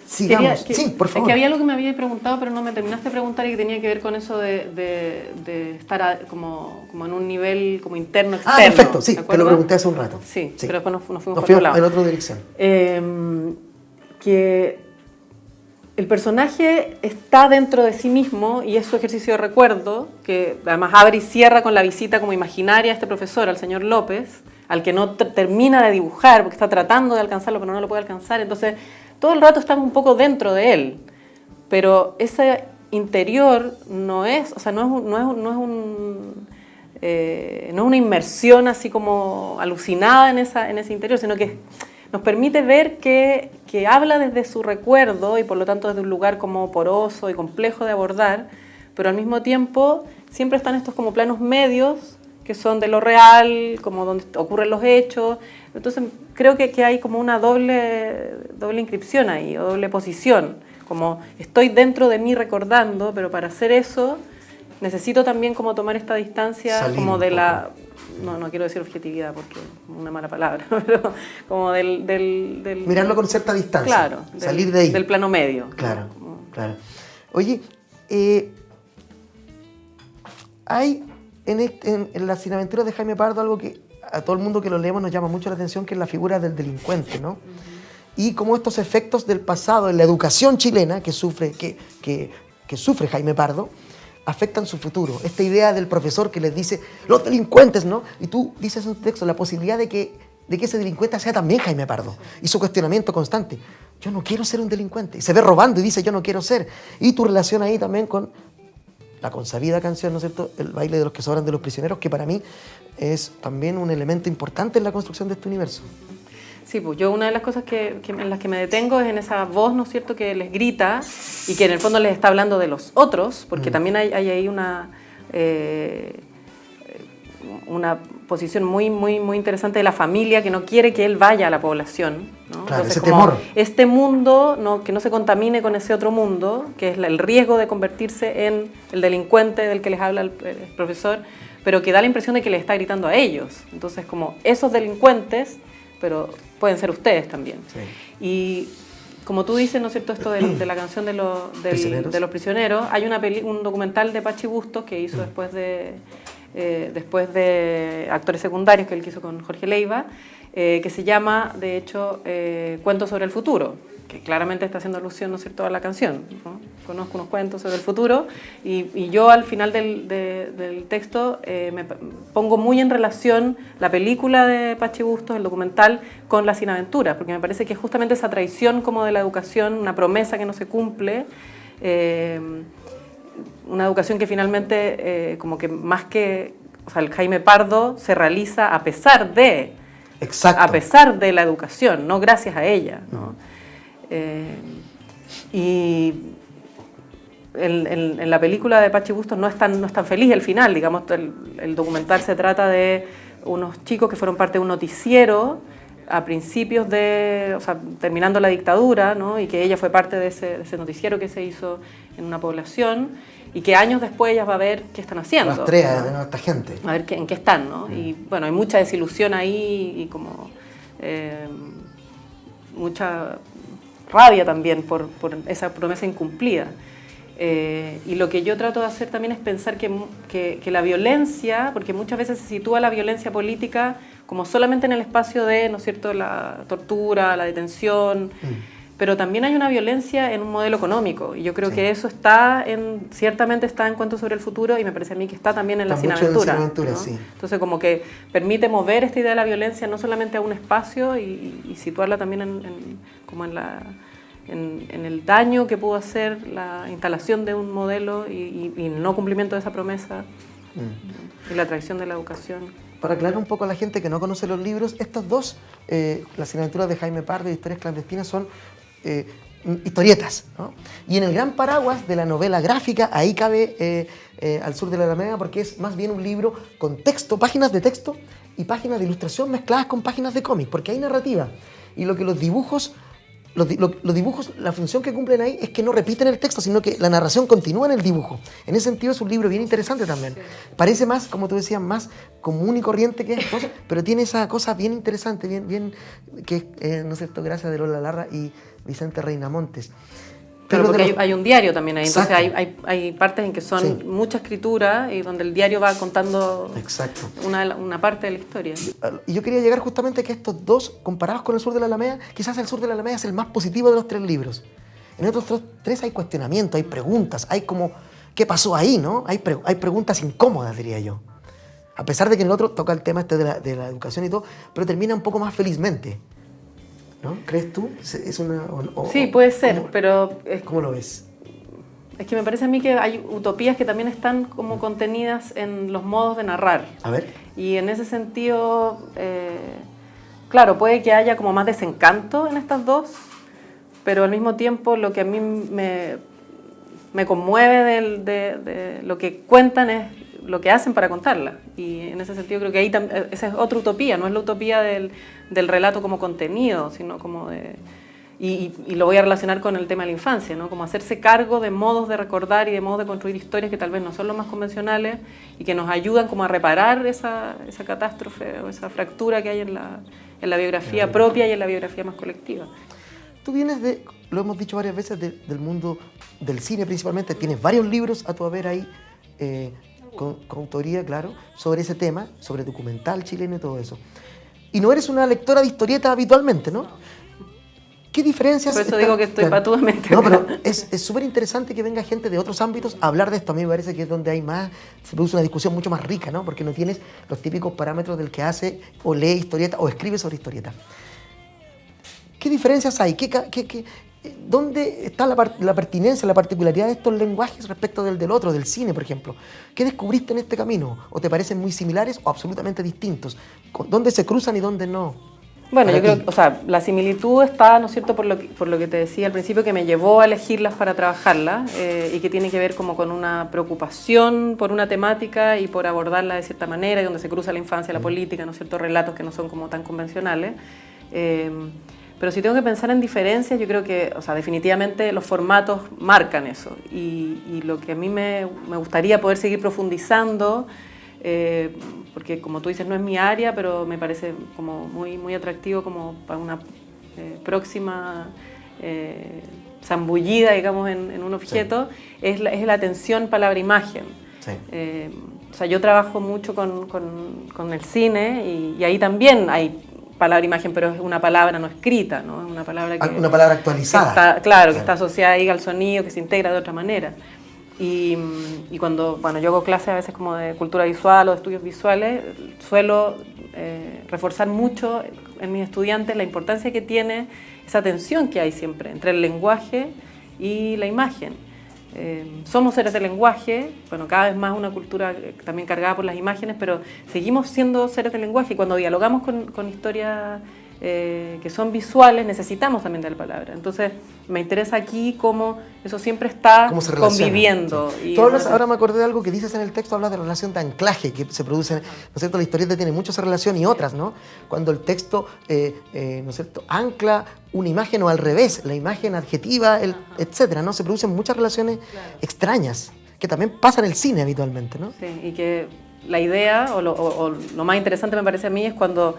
sigamos. Sí, por favor. Es que había algo que me había preguntado, pero no me terminaste de preguntar, y que tenía que ver con eso de estar como en un nivel como interno, externo. Ah, perfecto, sí, te lo pregunté hace un rato. Sí. Pero después nos fuimos por otro lado. En otra dirección. Que el personaje está dentro de sí mismo y es su ejercicio de recuerdo, que además abre y cierra con la visita como imaginaria a este profesor, al señor López, al que no termina de dibujar porque está tratando de alcanzarlo pero no lo puede alcanzar. Entonces todo el rato estamos un poco dentro de él, pero ese interior no es una inmersión así como alucinada en ese interior, sino que nos permite ver que habla desde su recuerdo y por lo tanto desde un lugar como poroso y complejo de abordar, pero al mismo tiempo siempre están estos como planos medios que son de lo real, como donde ocurren los hechos. Entonces creo que hay como una doble inscripción ahí, o doble posición, como estoy dentro de mí recordando, pero para hacer eso necesito también como tomar esta distancia, salir como de la... No quiero decir objetividad porque es una mala palabra, pero como del mirarlo con cierta distancia. Claro. Salir de ahí. Del plano medio. Claro. Oye, hay en las Sin Aventuras de Jaime Pardo algo que a todo el mundo que lo leemos nos llama mucho la atención, que es la figura del delincuente, ¿no? Y cómo estos efectos del pasado, en la educación chilena que sufre Jaime Pardo, afectan su futuro. Esta idea del profesor que les dice, los delincuentes, ¿no? Y tú dices en tu texto la posibilidad de que ese delincuente sea también Jaime Pardo. Y su cuestionamiento constante. Yo no quiero ser un delincuente. Y se ve robando y dice, yo no quiero ser. Y tu relación ahí también con la consabida canción, ¿no es cierto? El baile de los que sobran de los prisioneros, que para mí es también un elemento importante en la construcción de este universo. Sí, pues yo una de las cosas en las que me detengo es en esa voz, ¿no es cierto?, que les grita y que en el fondo les está hablando de los otros, porque también hay ahí posición muy, muy, muy interesante de la familia que no quiere que él vaya a la población, ¿no? Claro, Entonces, ese como temor. este mundo, ¿no? Que no se contamine con ese otro mundo, que es el riesgo de convertirse en el delincuente del que les habla el profesor, pero que da la impresión de que les está gritando a ellos. Entonces, como esos delincuentes, pero pueden ser ustedes también. Sí. Y como tú dices, ¿no es cierto?, esto de la canción de los prisioneros, hay un documental de Pachi Bustos que hizo después de Actores Secundarios, que él hizo con Jorge Leiva, que se llama, de hecho, Cuentos sobre el futuro, que claramente está haciendo alusión, ¿no es cierto?, a la canción, ¿no? Conozco unos cuentos sobre el futuro, y yo al final del texto me pongo muy en relación la película de Pachi Bustos, el documental, con La Sin Aventuras, porque me parece que es justamente esa traición como de la educación, una promesa que no se cumple, una educación que finalmente, como que más que, o sea, el Jaime Pardo se realiza a pesar de... Exacto. A pesar de la educación, no gracias a ella, ¿no? Y en la película de Pachi Bustos no es tan feliz el final, digamos, el documental se trata de unos chicos que fueron parte de un noticiero a principios o sea, terminando la dictadura, ¿no? Y que ella fue parte de ese noticiero que se hizo en una población, y que años después ella va a ver qué están haciendo. Rastrea, ¿no? a esta gente. A ver en qué están, ¿no? Y bueno, hay mucha desilusión ahí y como mucha rabia también por esa promesa incumplida. Y lo que yo trato de hacer también es pensar que la violencia, porque muchas veces se sitúa la violencia política como solamente en el espacio de, ¿no es cierto?, la tortura, la detención, pero también hay una violencia en un modelo económico, y yo creo que eso ciertamente está en Cuentos sobre el futuro, y me parece a mí que está también en La Sin Aventura, ¿no? Sí. Entonces como que permite mover esta idea de la violencia no solamente a un espacio y situarla también como en el daño que pudo hacer la instalación de un modelo y el no cumplimiento de esa promesa, y la traición de la educación. Para aclarar un poco a la gente que no conoce los libros, estos dos, Las Sin Aventuras de Jaime Pardo y Historias Clandestinas, son historietas, ¿no? Y en el gran paraguas de la novela gráfica, ahí cabe Al Sur de la Alameda, porque es más bien un libro con texto, páginas de texto y páginas de ilustración mezcladas con páginas de cómic, porque hay narrativa. Y lo que los dibujos, la función que cumplen ahí es que no repiten el texto, sino que la narración continúa en el dibujo. En ese sentido es un libro bien interesante también. Parece más, como tú decías, más común y corriente que estos, pero tiene esa cosa bien interesante, bien que ¿no es cierto?, gracias de Lola Larra y Vicente Reinamontes. Claro, porque hay un diario también ahí, Exacto. Entonces hay partes en que son mucha escritura y donde el diario va contando una parte de la historia. Y yo quería llegar justamente a que estos dos, comparados con El Sur de la Alameda, quizás El Sur de la Alameda es el más positivo de los tres libros. En otros tres hay cuestionamientos, hay preguntas, hay como, ¿qué pasó ahí, no? Hay preguntas incómodas, diría yo. A pesar de que en el otro toca el tema de la educación y todo, pero termina un poco más felizmente, ¿no? ¿Crees tú? ¿Es una, sí, puede ser, pero... ¿Cómo lo ves? Es que me parece a mí que hay utopías que también están como contenidas en los modos de narrar. A ver. Y en ese sentido, claro, puede que haya como más desencanto en estas dos, pero al mismo tiempo lo que a mí me conmueve de lo que cuentan es lo que hacen para contarla. Y en ese sentido creo que ahí esa es otra utopía, no es la utopía del relato como contenido, sino como de... Y lo voy a relacionar con el tema de la infancia, ¿no? Como hacerse cargo de modos de recordar y de modos de construir historias que tal vez no son los más convencionales y que nos ayudan como a reparar esa catástrofe o esa fractura que hay en la biografía propia y en la biografía más colectiva. Tú vienes lo hemos dicho varias veces, del mundo del cine principalmente, tienes varios libros a tu haber ahí, con autoría, claro, sobre ese tema, sobre documental chileno y todo eso. Y no eres una lectora de historietas habitualmente, ¿no? ¿Qué diferencias? Por eso digo que estoy patudamente. No, pero es súper interesante que venga gente de otros ámbitos a hablar de esto. A mí me parece que es donde hay más, se produce una discusión mucho más rica, ¿no? Porque no tienes los típicos parámetros del que hace o lee historieta o escribe sobre historieta. ¿Qué diferencias hay? ¿Dónde está la pertinencia, la particularidad de estos lenguajes respecto del otro, del cine, por ejemplo? ¿Qué descubriste en este camino? ¿O te parecen muy similares o absolutamente distintos? ¿Dónde se cruzan y dónde no? Bueno, yo creo que, o sea, la similitud está, ¿no es cierto?, por lo que te decía al principio, que me llevó a elegirlas para trabajarlas y que tiene que ver como con una preocupación por una temática y por abordarla de cierta manera, y donde se cruza la infancia, la política, ¿no es cierto?, relatos que no son como tan convencionales. Pero si tengo que pensar en diferencias, yo creo que, o sea, definitivamente los formatos marcan eso. Y lo que a mí me gustaría poder seguir profundizando, porque como tú dices no es mi área, pero me parece como muy atractivo como para una próxima zambullida, digamos, en un objeto, sí. es la atención palabra-imagen. Sí. O sea, yo trabajo mucho con el cine y ahí también hay palabra-imagen, pero es una palabra no escrita, ¿no? Es una palabra una palabra actualizada. Claro, que está asociada ahí al sonido, que se integra de otra manera. Y cuando yo hago clases a veces como de cultura visual o de estudios visuales, suelo reforzar mucho en mis estudiantes la importancia que tiene esa tensión que hay siempre entre el lenguaje y la imagen. Somos seres de lenguaje, bueno, cada vez más una cultura también cargada por las imágenes, pero seguimos siendo seres de lenguaje y cuando dialogamos con historias que son visuales, necesitamos también de la palabra. Entonces, me interesa aquí cómo eso siempre está conviviendo. Sí. Ahora me acordé de algo que dices en el texto, hablas de la relación de anclaje que se produce, ¿no es cierto? La historieta tiene mucho esa relación y otras, ¿no? Cuando el texto, ¿no es cierto?, ancla una imagen o al revés, la imagen adjetiva, etcétera, ¿no? Se producen muchas relaciones extrañas que también pasan en el cine habitualmente, ¿no? Sí, y que la idea, o lo más interesante me parece a mí, es cuando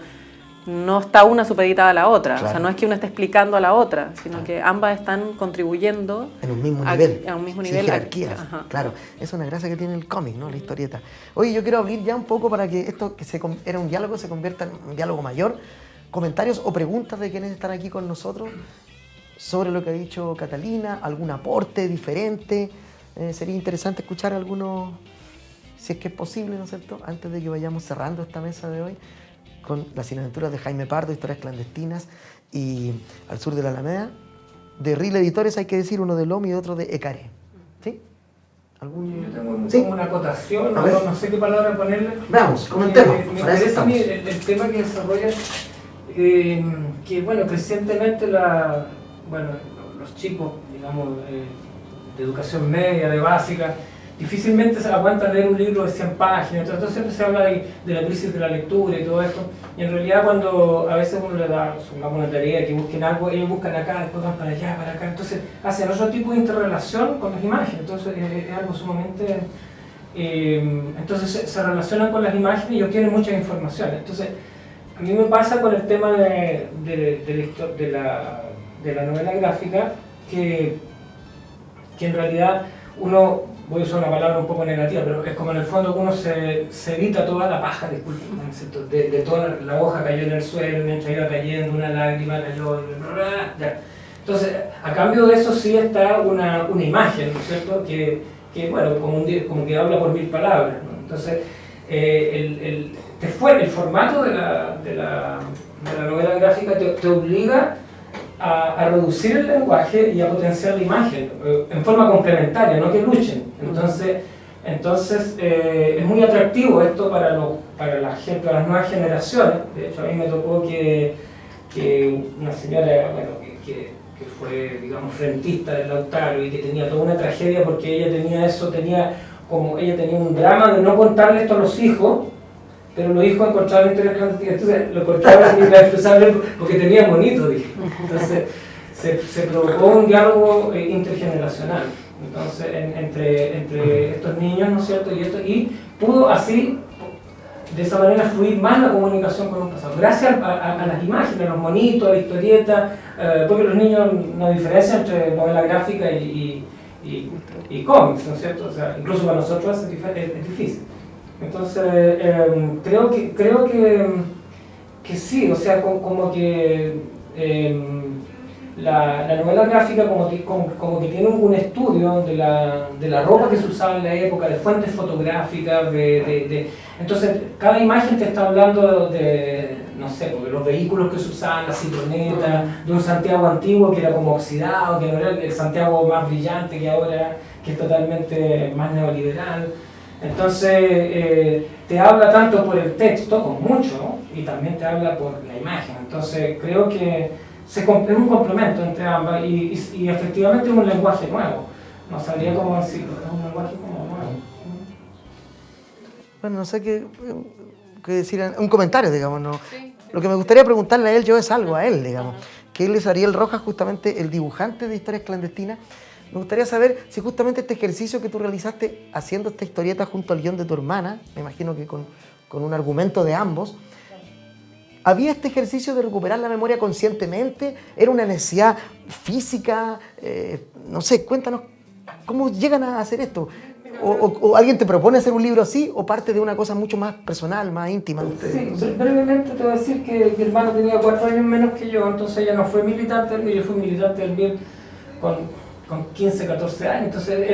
no está una supeditada a la otra. Claro. O sea, no es que una esté explicando a la otra, sino claro. que ambas están contribuyendo en un mismo nivel. A un mismo nivel. Jerarquías. Claro, es una gracia que tiene el cómic, ¿no? La historieta. Oye, yo quiero abrir ya un poco para que esto que era un diálogo se convierta en un diálogo mayor. Comentarios o preguntas de quienes están aquí con nosotros sobre lo que ha dicho Catalina, algún aporte diferente. Sería interesante escuchar algunos, si es que es posible, ¿no es cierto?, antes de que vayamos cerrando esta mesa de hoy, con las Aventuras de Jaime Pardo, Historias Clandestinas, y Al Sur de la Alameda, de RIL Editores, hay que decir, uno de LOM y otro de ECARE. ¿Sí? Yo tengo una acotación, no sé qué palabra ponerle. Veamos, comentemos. Me interesa a mí el tema que desarrolla, que bueno, recientemente los chicos, digamos, de educación media, de básica, difícilmente se aguantan leer un libro de 100 páginas, entonces siempre se habla de la crisis de la lectura y todo esto, y en realidad cuando a veces uno le da una tarea que busquen algo, ellos buscan acá, después van para allá, para acá, entonces hacen otro tipo de interrelación con las imágenes, entonces es algo sumamente... entonces se relacionan con las imágenes y obtienen mucha información. Entonces a mí me pasa con el tema de la novela gráfica que en realidad uno, voy a usar una palabra un poco negativa, pero es como en el fondo que uno se evita toda la paja, disculpen, de toda la hoja cayó en el suelo, mientras iba cayendo, una lágrima cayó, ya. Entonces, a cambio de eso sí está una imagen, ¿no es cierto?, que bueno, como que habla por 1000 palabras, ¿no? Entonces, el formato de la novela gráfica te obliga a reducir el lenguaje y a potenciar la imagen en forma complementaria, no que luchen. Entonces es muy atractivo esto para las nuevas generaciones. De hecho, a mí me tocó que una señora, bueno, que fue, digamos, frentista del Lautaro y que tenía toda una tragedia porque ella tenía un drama de no contarle esto a los hijos, pero los hijos encontraban historias clandestinas, entonces lo encontraban y la expresaban porque tenía bonito, dije. Entonces se provocó un diálogo intergeneracional, entonces entre estos niños, ¿no es cierto?, y pudo así, de esa manera, fluir más la comunicación con un pasado, gracias a las imágenes, a los monitos, a la historieta, porque los niños no diferencian entre novela gráfica y cómics, ¿no es cierto?, o sea, incluso para nosotros es difícil. Entonces, creo que sí, o sea, como que la novela gráfica como que tiene un estudio de la ropa que se usaba en la época, de fuentes fotográficas, entonces cada imagen te está hablando de, no sé, de los vehículos que se usaban, la citroneta, de un Santiago antiguo que era como oxidado, que no era el Santiago más brillante que ahora, que es totalmente más neoliberal. Entonces, te habla tanto por el texto, con mucho, ¿no?, y también te habla por la imagen. Entonces creo que es un complemento entre ambas y efectivamente es un lenguaje nuevo. No sabría cómo decirlo, es un lenguaje como nuevo. Bueno, no sé qué decir, un comentario, digamos, ¿no? Sí. Lo que me gustaría preguntarle a él, yo es algo a él, digamos, que él es Ariel Rojas, justamente el dibujante de Historias Clandestinas. Me gustaría saber si justamente este ejercicio que tú realizaste haciendo esta historieta junto al guión de tu hermana, me imagino que con un argumento de ambos, ¿había este ejercicio de recuperar la memoria conscientemente? ¿Era una necesidad física? No sé, cuéntanos, ¿cómo llegan a hacer esto? ¿O alguien te propone hacer un libro así o parte de una cosa mucho más personal, más íntima de ustedes? Sí, brevemente te voy a decir que mi hermano tenía 4 años menos que yo, entonces ella no fue militante del MIR, yo fui militante del MIR con 15, 14 años, entonces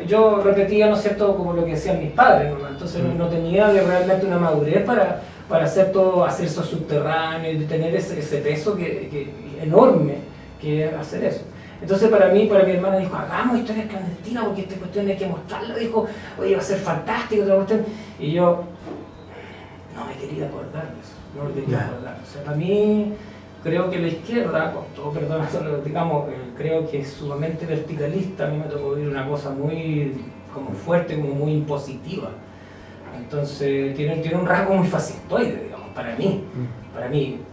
yo repetía, ¿no es cierto?, como lo que decían mis padres, ¿no? Entonces no tenía realmente una madurez para hacer todo, hacer eso subterráneo y tener ese peso enorme que es hacer eso. Entonces para mi hermana dijo, hagamos Historias Clandestinas porque esta cuestión hay que mostrarla, dijo, oye, va a ser fantástico, otra cuestión. Y yo no me quería acordar de eso, no me quería acordar. O sea, para mí creo que la izquierda, con todo perdón, digamos, creo que es sumamente verticalista. A mí me tocó vivir una cosa muy como fuerte, como muy impositiva. Entonces tiene un rasgo muy fascistoide, digamos, para mí,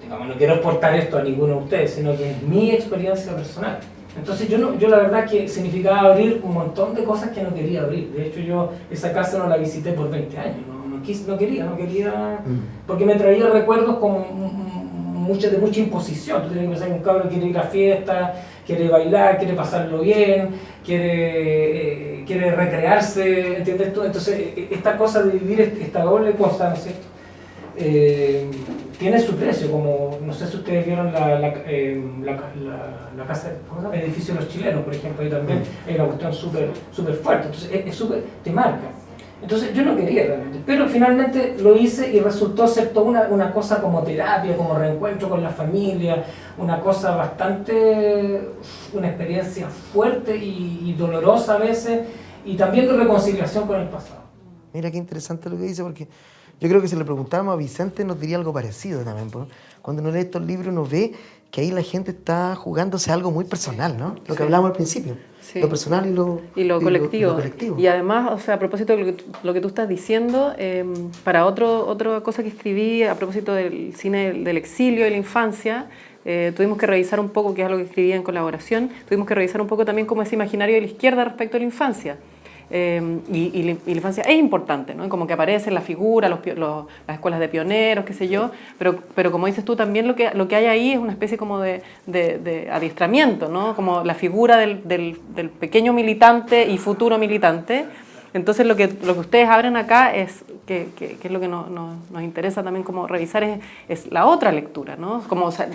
digamos, no quiero exportar esto a ninguno de ustedes, sino que es mi experiencia personal. Entonces yo la verdad que significaba abrir un montón de cosas que no quería abrir. De hecho yo esa casa no la visité por 20 años, no quería, porque me traía recuerdos como de mucha imposición. Tú tienes que pensar que un cabrón quiere ir a fiesta, quiere bailar, quiere pasarlo bien, quiere recrearse, ¿entiendes tú? Entonces esta cosa de vivir esta doble cosa, ¿no es cierto? Tiene su precio, como no sé si ustedes vieron la casa, el edificio de los chilenos, por ejemplo, ahí también hay una cuestión súper fuerte, entonces te marca. Entonces yo no quería realmente, pero finalmente lo hice y resultó ser toda una cosa como terapia, como reencuentro con la familia, una cosa una experiencia fuerte y dolorosa a veces, y también de reconciliación con el pasado. Mira qué interesante lo que dice, porque yo creo que si le preguntáramos a Vicente nos diría algo parecido también. Cuando uno lee estos libros uno ve que ahí la gente está jugándose algo muy personal, ¿no? Lo que hablamos al principio, lo personal y lo colectivo. Y además, o sea, a propósito de lo que tú estás diciendo, para otra cosa que escribí a propósito del cine del exilio y la infancia, tuvimos que revisar un poco, que es algo que escribí en colaboración, tuvimos que revisar un poco también cómo es imaginario de la izquierda respecto a la infancia. Y la infancia es importante, ¿no? Como que aparecen las figuras, las escuelas de pioneros, qué sé yo, pero como dices tú, también lo que hay ahí es una especie como de adiestramiento, ¿no? Como la figura del pequeño militante y futuro militante. Entonces lo que ustedes abren acá es que es lo que nos interesa también como revisar es la otra lectura, ¿no? Como, o sea,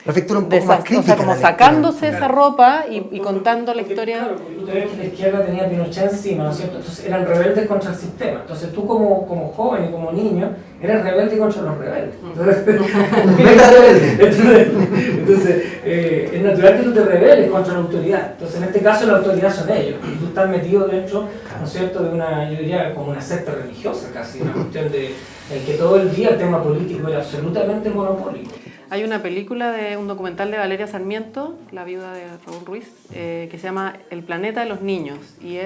la lectura un poco más crítica, o sea, como sacándose esa ropa y contando la historia. Claro, porque la izquierda tenía Pinochet encima, ¿no es cierto? Entonces eran rebeldes contra el sistema. Entonces tú como joven y como niño eres rebelde contra los rebeldes. Entonces es natural que tú te rebeles contra la autoridad. Entonces en este caso la autoridad son ellos. Y tú estás metido dentro, ¿no es cierto?, de yo diría como una secta religiosa casi, una cuestión en que todo el día el tema político era absolutamente monopólico. Hay una película un documental de Valeria Sarmiento, la viuda de Raúl Ruiz, que se llama El planeta de los niños, y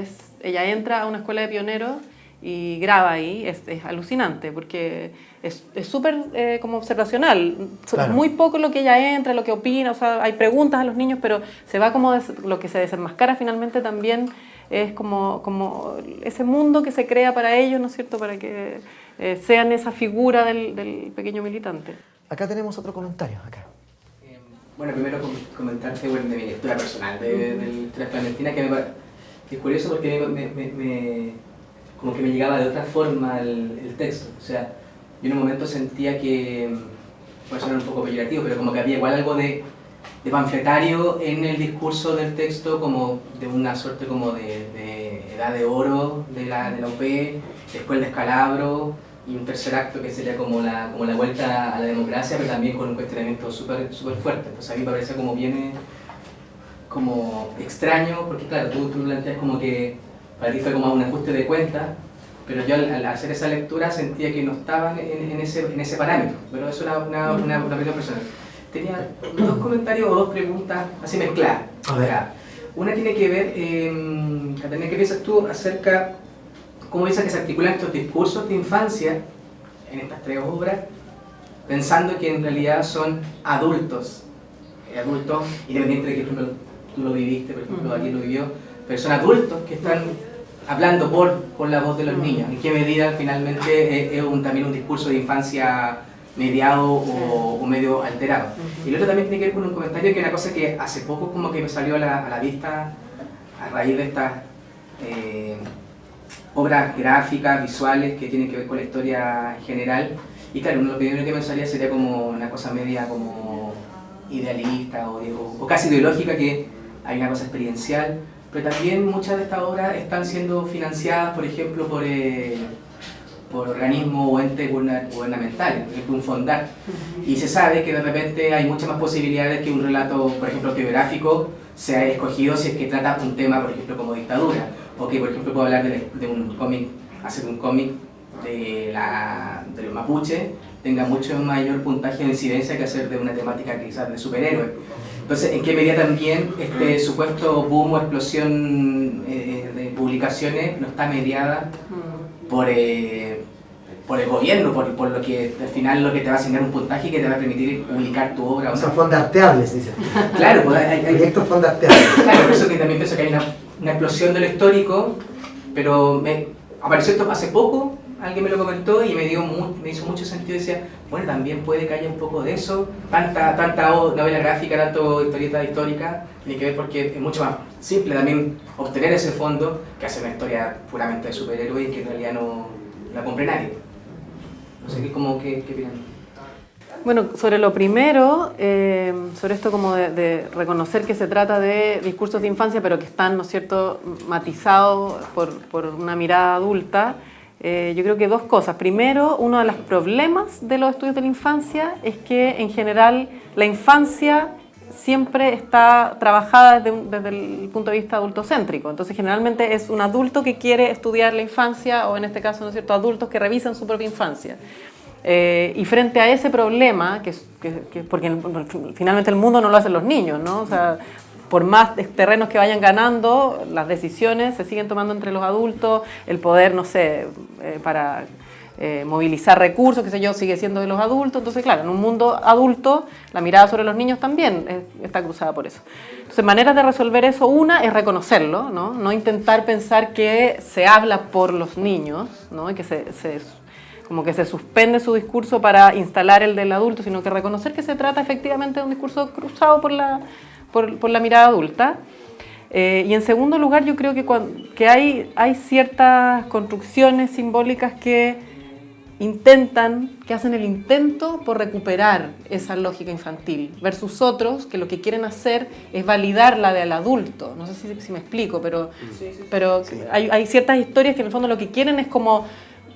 ella entra a una escuela de pioneros y graba ahí. Es alucinante porque es súper como observacional, claro. Muy poco lo que ella entra, lo que opina, o sea, hay preguntas a los niños, pero se va como lo que se desenmascara finalmente también es como ese mundo que se crea para ellos, ¿no es cierto?, para que sean esa figura del pequeño militante. Acá tenemos otro comentario, acá. Bueno, primero comentarte de mi lectura personal de Historias Clandestinas, que es curioso porque como que me llegaba de otra forma el texto. O sea, yo en un momento sentía que, puede sonar un poco peyorativo, pero como que había igual algo de panfletario en el discurso del texto, como de una suerte como de edad de oro de la UP, después el descalabro y un tercer acto que sería como la vuelta a la democracia, pero también con un cuestionamiento súper fuerte. Entonces a mí me parece como viene como extraño, porque claro, tú planteas como que para ti fue como un ajuste de cuentas pero yo al hacer esa lectura sentía que no estaban en ese parámetro, pero eso era una opinión personal. Tenía dos comentarios o dos preguntas así mezcladas. A ver. Una tiene que ver, Catalina, ¿qué piensas tú acerca, cómo piensas que se articulan estos discursos de infancia en estas tres obras, pensando que en realidad son adultos, independiente de que por ejemplo, tú lo viviste, por ejemplo, aquí lo vivió, pero son adultos que están hablando por la voz de los niños? ¿En qué medida finalmente es también un discurso de infancia mediado o medio alterado? Y lo otro también tiene que ver con un comentario que es una cosa que hace poco como que me salió a la vista a raíz de estas obras gráficas, visuales, que tienen que ver con la historia en general. Y claro, lo primero que me salía sería como una cosa media como idealista o casi ideológica, que hay una cosa experiencial, pero también muchas de estas obras están siendo financiadas, por ejemplo, por organismos o entes gubernamentales, por ejemplo un Fondar, y se sabe que de repente hay muchas más posibilidades que un relato, por ejemplo, autobiográfico sea escogido si es que trata un tema, por ejemplo, como dictadura, o que, por ejemplo, puedo hablar de un cómic, hacer un cómic de los mapuches, tenga mucho mayor puntaje de incidencia que hacer de una temática quizás de superhéroes. Entonces, ¿en qué medida también este supuesto boom o explosión de publicaciones no está mediada por el gobierno, por lo que al final lo que te va a asignar un puntaje que te va a permitir publicar tu obra? O sea, fondarteables, dice. Claro, pues hay Proyectos fondarteables. claro, por eso que también pienso que hay una explosión de lo histórico, pero apareció esto hace poco, alguien me lo comentó y me hizo mucho sentido. Decía, bueno, también puede que haya un poco de eso, tanta novela gráfica, tanto historieta histórica, tiene que ver porque es mucho más simple también obtener ese fondo que hacer una historia puramente de superhéroes que en realidad no la compre nadie. No sé, ¿qué opinan? Bueno, sobre lo primero, sobre esto como de reconocer que se trata de discursos de infancia, pero que están, ¿no es cierto?, matizados por una mirada adulta. Yo creo que dos cosas. Primero, uno de los problemas de los estudios de la infancia es que en general la infancia siempre está trabajada desde el punto de vista adultocéntrico. Entonces generalmente es un adulto que quiere estudiar la infancia, o en este caso, ¿no es cierto?, adultos que revisan su propia infancia. Y frente a ese problema, porque finalmente el mundo no lo hacen los niños, ¿no? O sea, por más terrenos que vayan ganando, las decisiones se siguen tomando entre los adultos, el poder, no sé, para movilizar recursos, qué sé yo, sigue siendo de los adultos. Entonces, claro, en un mundo adulto, la mirada sobre los niños también está cruzada por eso. Entonces, maneras de resolver eso, una es reconocerlo, ¿no? No intentar pensar que se habla por los niños, ¿no? Y que como que se suspende su discurso para instalar el del adulto, sino que reconocer que se trata efectivamente de un discurso cruzado por la mirada adulta. Y en segundo lugar, yo creo que hay ciertas construcciones simbólicas que hacen el intento por recuperar esa lógica infantil, versus otros que lo que quieren hacer es validar la del adulto. No sé si me explico, pero hay ciertas historias que en el fondo lo que quieren es como: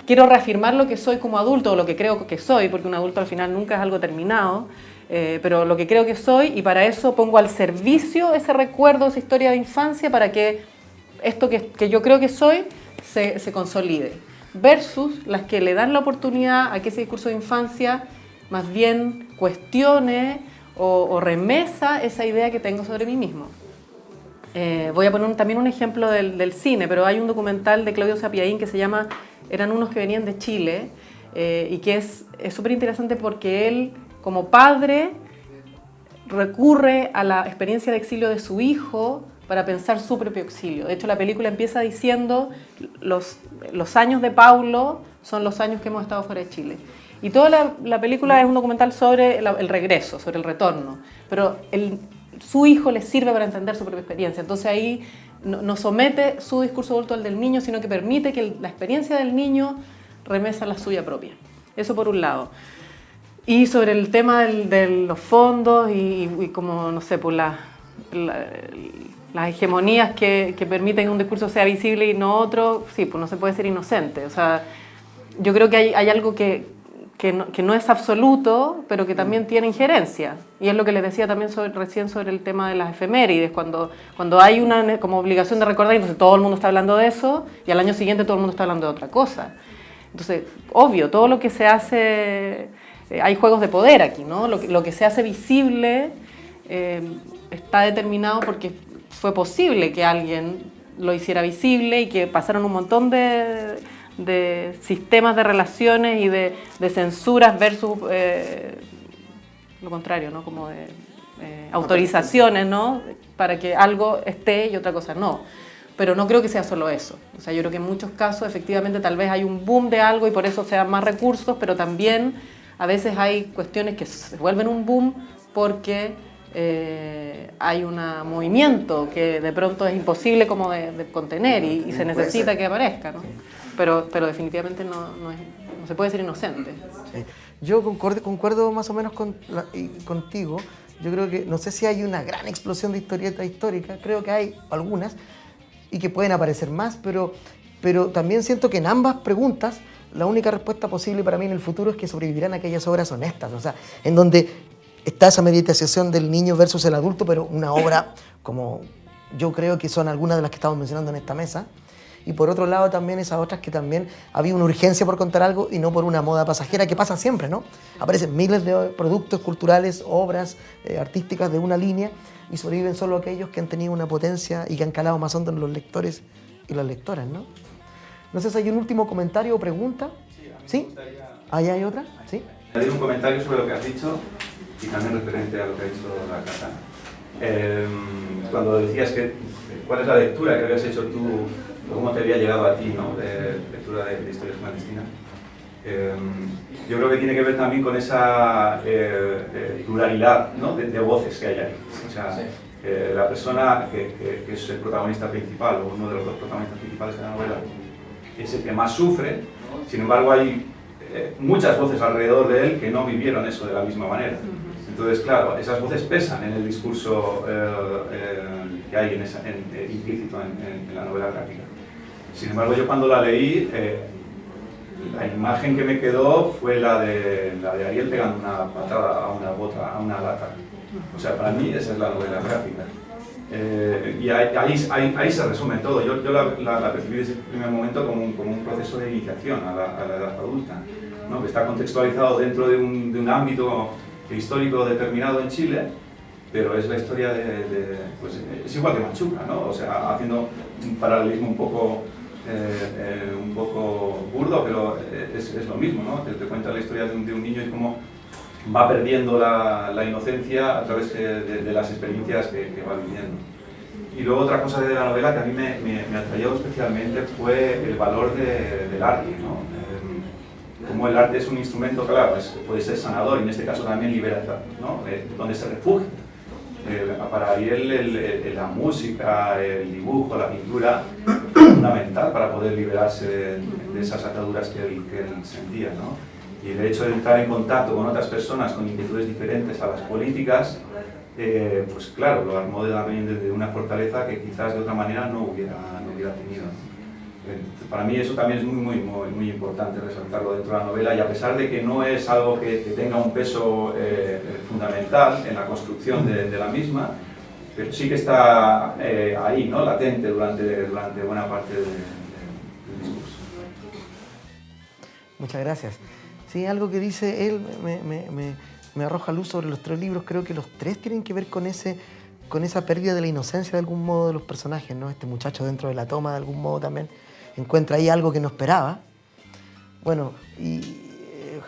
quiero reafirmar lo que soy como adulto, o lo que creo que soy, porque un adulto al final nunca es algo terminado, pero lo que creo que soy, y para eso pongo al servicio ese recuerdo, esa historia de infancia, para que esto que yo creo que soy se consolide. Versus las que le dan la oportunidad a que ese discurso de infancia más bien cuestione o remesa esa idea que tengo sobre mí mismo. Voy a poner también un ejemplo del cine, pero hay un documental de Claudio Sapiaín que se llama Eran unos que venían de Chile, y que es súper interesante porque él, como padre, recurre a la experiencia de exilio de su hijo para pensar su propio exilio. De hecho, la película empieza diciendo: los años de Paulo son los años que hemos estado fuera de Chile. Y toda la película es un documental sobre el regreso, sobre el retorno, pero su hijo le sirve para entender su propia experiencia. Entonces ahí no somete su discurso adulto al del niño, sino que permite que la experiencia del niño remesa la suya propia. Eso por un lado. Y sobre el tema de los fondos y como, no sé, por las hegemonías que permiten que un discurso sea visible y no otro, sí, pues no se puede ser inocente. O sea, yo creo que hay algo que que no es absoluto, pero que también tiene injerencia. Y es lo que les decía también recién sobre el tema de las efemérides, cuando hay una como obligación de recordar, entonces todo el mundo está hablando de eso, y al año siguiente todo el mundo está hablando de otra cosa. Entonces, obvio, todo lo que se hace, hay juegos de poder aquí, ¿no? Lo que se hace visible está determinado porque fue posible que alguien lo hiciera visible y que pasaron un montón de sistemas de relaciones y de censuras versus lo contrario, ¿no? Como de autorizaciones, ¿no? Para que algo esté y otra cosa no. Pero no creo que sea solo eso. O sea, yo creo que en muchos casos efectivamente tal vez hay un boom de algo y por eso se dan más recursos, pero también a veces hay cuestiones que se vuelven un boom porque hay un movimiento que de pronto es imposible como de contener y se necesita que aparezca, ¿no? Pero definitivamente no se puede ser inocente. Sí. Yo concuerdo más o menos contigo. Yo creo que, no sé si hay una gran explosión de historieta histórica, creo que hay algunas y que pueden aparecer más, pero también siento que en ambas preguntas la única respuesta posible para mí en el futuro es que sobrevivirán aquellas obras honestas, o sea, en donde está esa mediatización del niño versus el adulto, pero una obra como yo creo que son algunas de las que estamos mencionando en esta mesa. Y por otro lado también esas otras que también había una urgencia por contar algo y no por una moda pasajera que pasa siempre, ¿no? Aparecen miles de productos culturales, obras artísticas de una línea y sobreviven solo aquellos que han tenido una potencia y que han calado más hondo en los lectores y las lectoras, ¿no? No sé si hay un último comentario o pregunta. ¿Sí? ¿Ahí hay otra? ¿Sí? Añadir un comentario sobre lo que has dicho y también referente a lo que ha dicho la Cata. Cuando decías cuál es la lectura que habías hecho tú, cómo te había llegado a ti, ¿no? De lectura de historias clandestinas. Yo creo que tiene que ver también con esa pluralidad, ¿no? de voces que hay ahí. O sea, la persona que es el protagonista principal o uno de los dos protagonistas principales de la novela es el que más sufre. Sin embargo, hay muchas voces alrededor de él que no vivieron eso de la misma manera. Entonces, claro, esas voces pesan en el discurso que hay implícito en la novela gráfica. Sin embargo, yo cuando la leí, la imagen que me quedó fue la de Ariel pegando una patada a una lata. O sea, para mí esa es la novela gráfica. Y ahí se resume todo. Yo la percibí desde el primer momento como un proceso de iniciación a la edad adulta, ¿no? Que está contextualizado dentro de un ámbito histórico determinado en Chile, pero es la historia pues, es igual que Machuca, ¿no? O sea, haciendo un paralelismo un poco burdo, pero es lo mismo, ¿no? Te cuenta la historia de un niño y cómo va perdiendo la inocencia a través de las experiencias que va viviendo. Y luego otra cosa de la novela que a mí me atrayó especialmente fue el valor del arte, ¿no? Como el arte es un instrumento, claro, puede ser sanador y en este caso también liberador, ¿no? Donde se refugia. Para Ariel la música, el dibujo, la pintura es fundamental para poder liberarse de esas ataduras que él sentía, ¿no? Y el hecho de entrar en contacto con otras personas con inquietudes diferentes a las políticas, pues claro, lo armó también desde una fortaleza que quizás de otra manera no hubiera tenido. Para mí eso también es muy importante resaltarlo dentro de la novela, y a pesar de que no es algo que tenga un peso fundamental en la construcción de la misma, pero sí que está ahí, ¿no? Latente durante buena parte del discurso. Muchas gracias. Sí, algo que dice él me arroja luz sobre los tres libros. Creo que los tres tienen que ver con esa pérdida de la inocencia de algún modo de los personajes, ¿no? Este muchacho dentro de la toma de algún modo también encuentra ahí algo que no esperaba. Bueno, y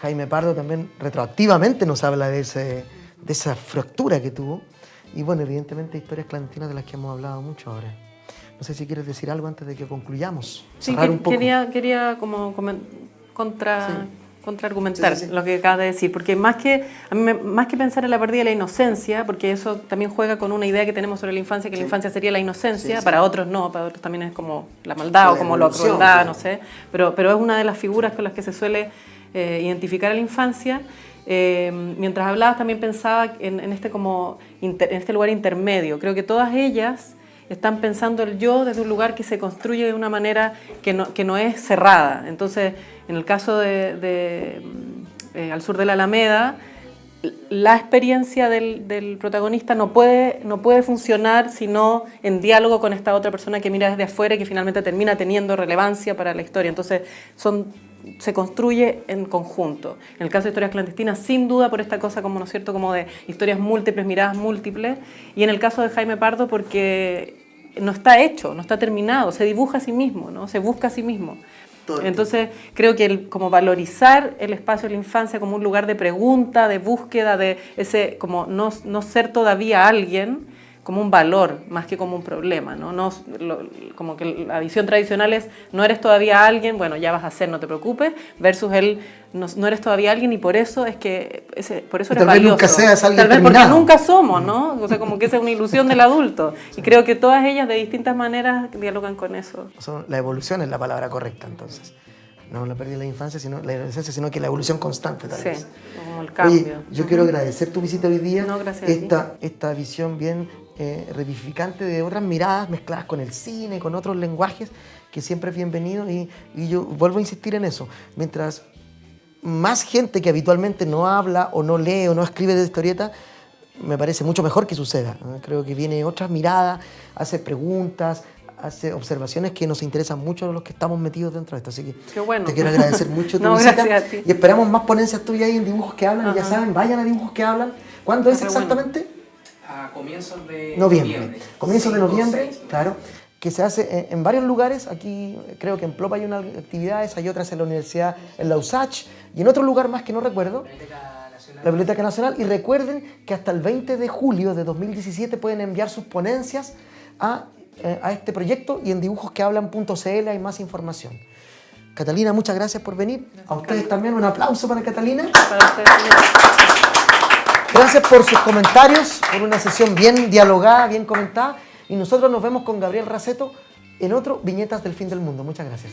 Jaime Pardo también retroactivamente nos habla de esa fractura que tuvo. Y bueno, evidentemente historias clandestinas de las que hemos hablado mucho ahora. No sé si quieres decir algo antes de que concluyamos. Sí, un poco. quería como contraargumentar lo que acabas de decir, porque más que pensar en la pérdida de la inocencia, porque eso también juega con una idea que tenemos sobre la infancia, que la infancia sería la inocencia, para otros no, para otros también es como la maldad o como la crueldad, no sé, pero es una de las figuras con las que se suele identificar a la infancia. Mientras hablabas también pensaba en este lugar intermedio. Creo que todas ellas están pensando el yo desde un lugar que se construye de una manera que no es cerrada. Entonces, en el caso de al sur de la Alameda, la experiencia del protagonista no puede funcionar sino en diálogo con esta otra persona que mira desde afuera y que finalmente termina teniendo relevancia para la historia. Entonces se construye en conjunto. En el caso de Historias Clandestinas, sin duda por esta cosa como, ¿no es cierto?, como de historias múltiples, miradas múltiples, y en el caso de Jaime Pardo porque no está hecho, no está terminado, se dibuja a sí mismo, ¿no? Se busca a sí mismo. Entonces creo que como valorizar el espacio de la infancia como un lugar de pregunta, de búsqueda, de ese como no ser todavía alguien, como un valor más que como un problema, ¿no? Como que la visión tradicional es no eres todavía alguien, bueno, ya vas a ser, no te preocupes, versus el no eres todavía alguien y por eso es que por eso eres valioso. Tal vez nunca seas alguien Tal vez terminado. porque nunca somos, ¿no? O sea, como que esa es una ilusión del adulto. Y creo que todas ellas de distintas maneras dialogan con eso. La evolución es la palabra correcta, entonces. No la pérdida de la infancia, sino la adolescencia, sino que la evolución constante tal vez. Sí, como el cambio. Oye, yo quiero agradecer tu visita hoy día. No, gracias a ti. Esta visión bien revivificante de otras miradas mezcladas con el cine, con otros lenguajes, que siempre es bienvenido. Y yo vuelvo a insistir en eso. Mientras más gente que habitualmente no habla o no lee o no escribe de historieta, me parece mucho mejor que suceda. Creo que viene otras miradas, hace preguntas, hace observaciones que nos interesan mucho a los que estamos metidos dentro de esto. Así que qué bueno. Te quiero agradecer mucho tu no, visita. Gracias a ti. Y esperamos más ponencias tuyas ahí en Dibujos que Hablan. Ya saben, vayan a Dibujos que Hablan. ¿Cuándo es exactamente? Bueno. A comienzos de noviembre. Comienzos de noviembre, 6, claro. Que se hace en varios lugares. Aquí creo que en Plop hay unas actividades, hay otras en la universidad, en la USACH y en otro lugar más que no recuerdo. La Biblioteca Nacional. Y recuerden que hasta el 20 de julio de 2017 pueden enviar sus ponencias a este proyecto y en dibujosquehablan.cl hay más información. Catalina, muchas gracias por venir. Gracias, a ustedes también un aplauso para Catalina. Para ustedes. Gracias por sus comentarios, por una sesión bien dialogada, bien comentada. Y nosotros nos vemos con Gabriel Raceto en otro Viñetas del Fin del Mundo. Muchas gracias.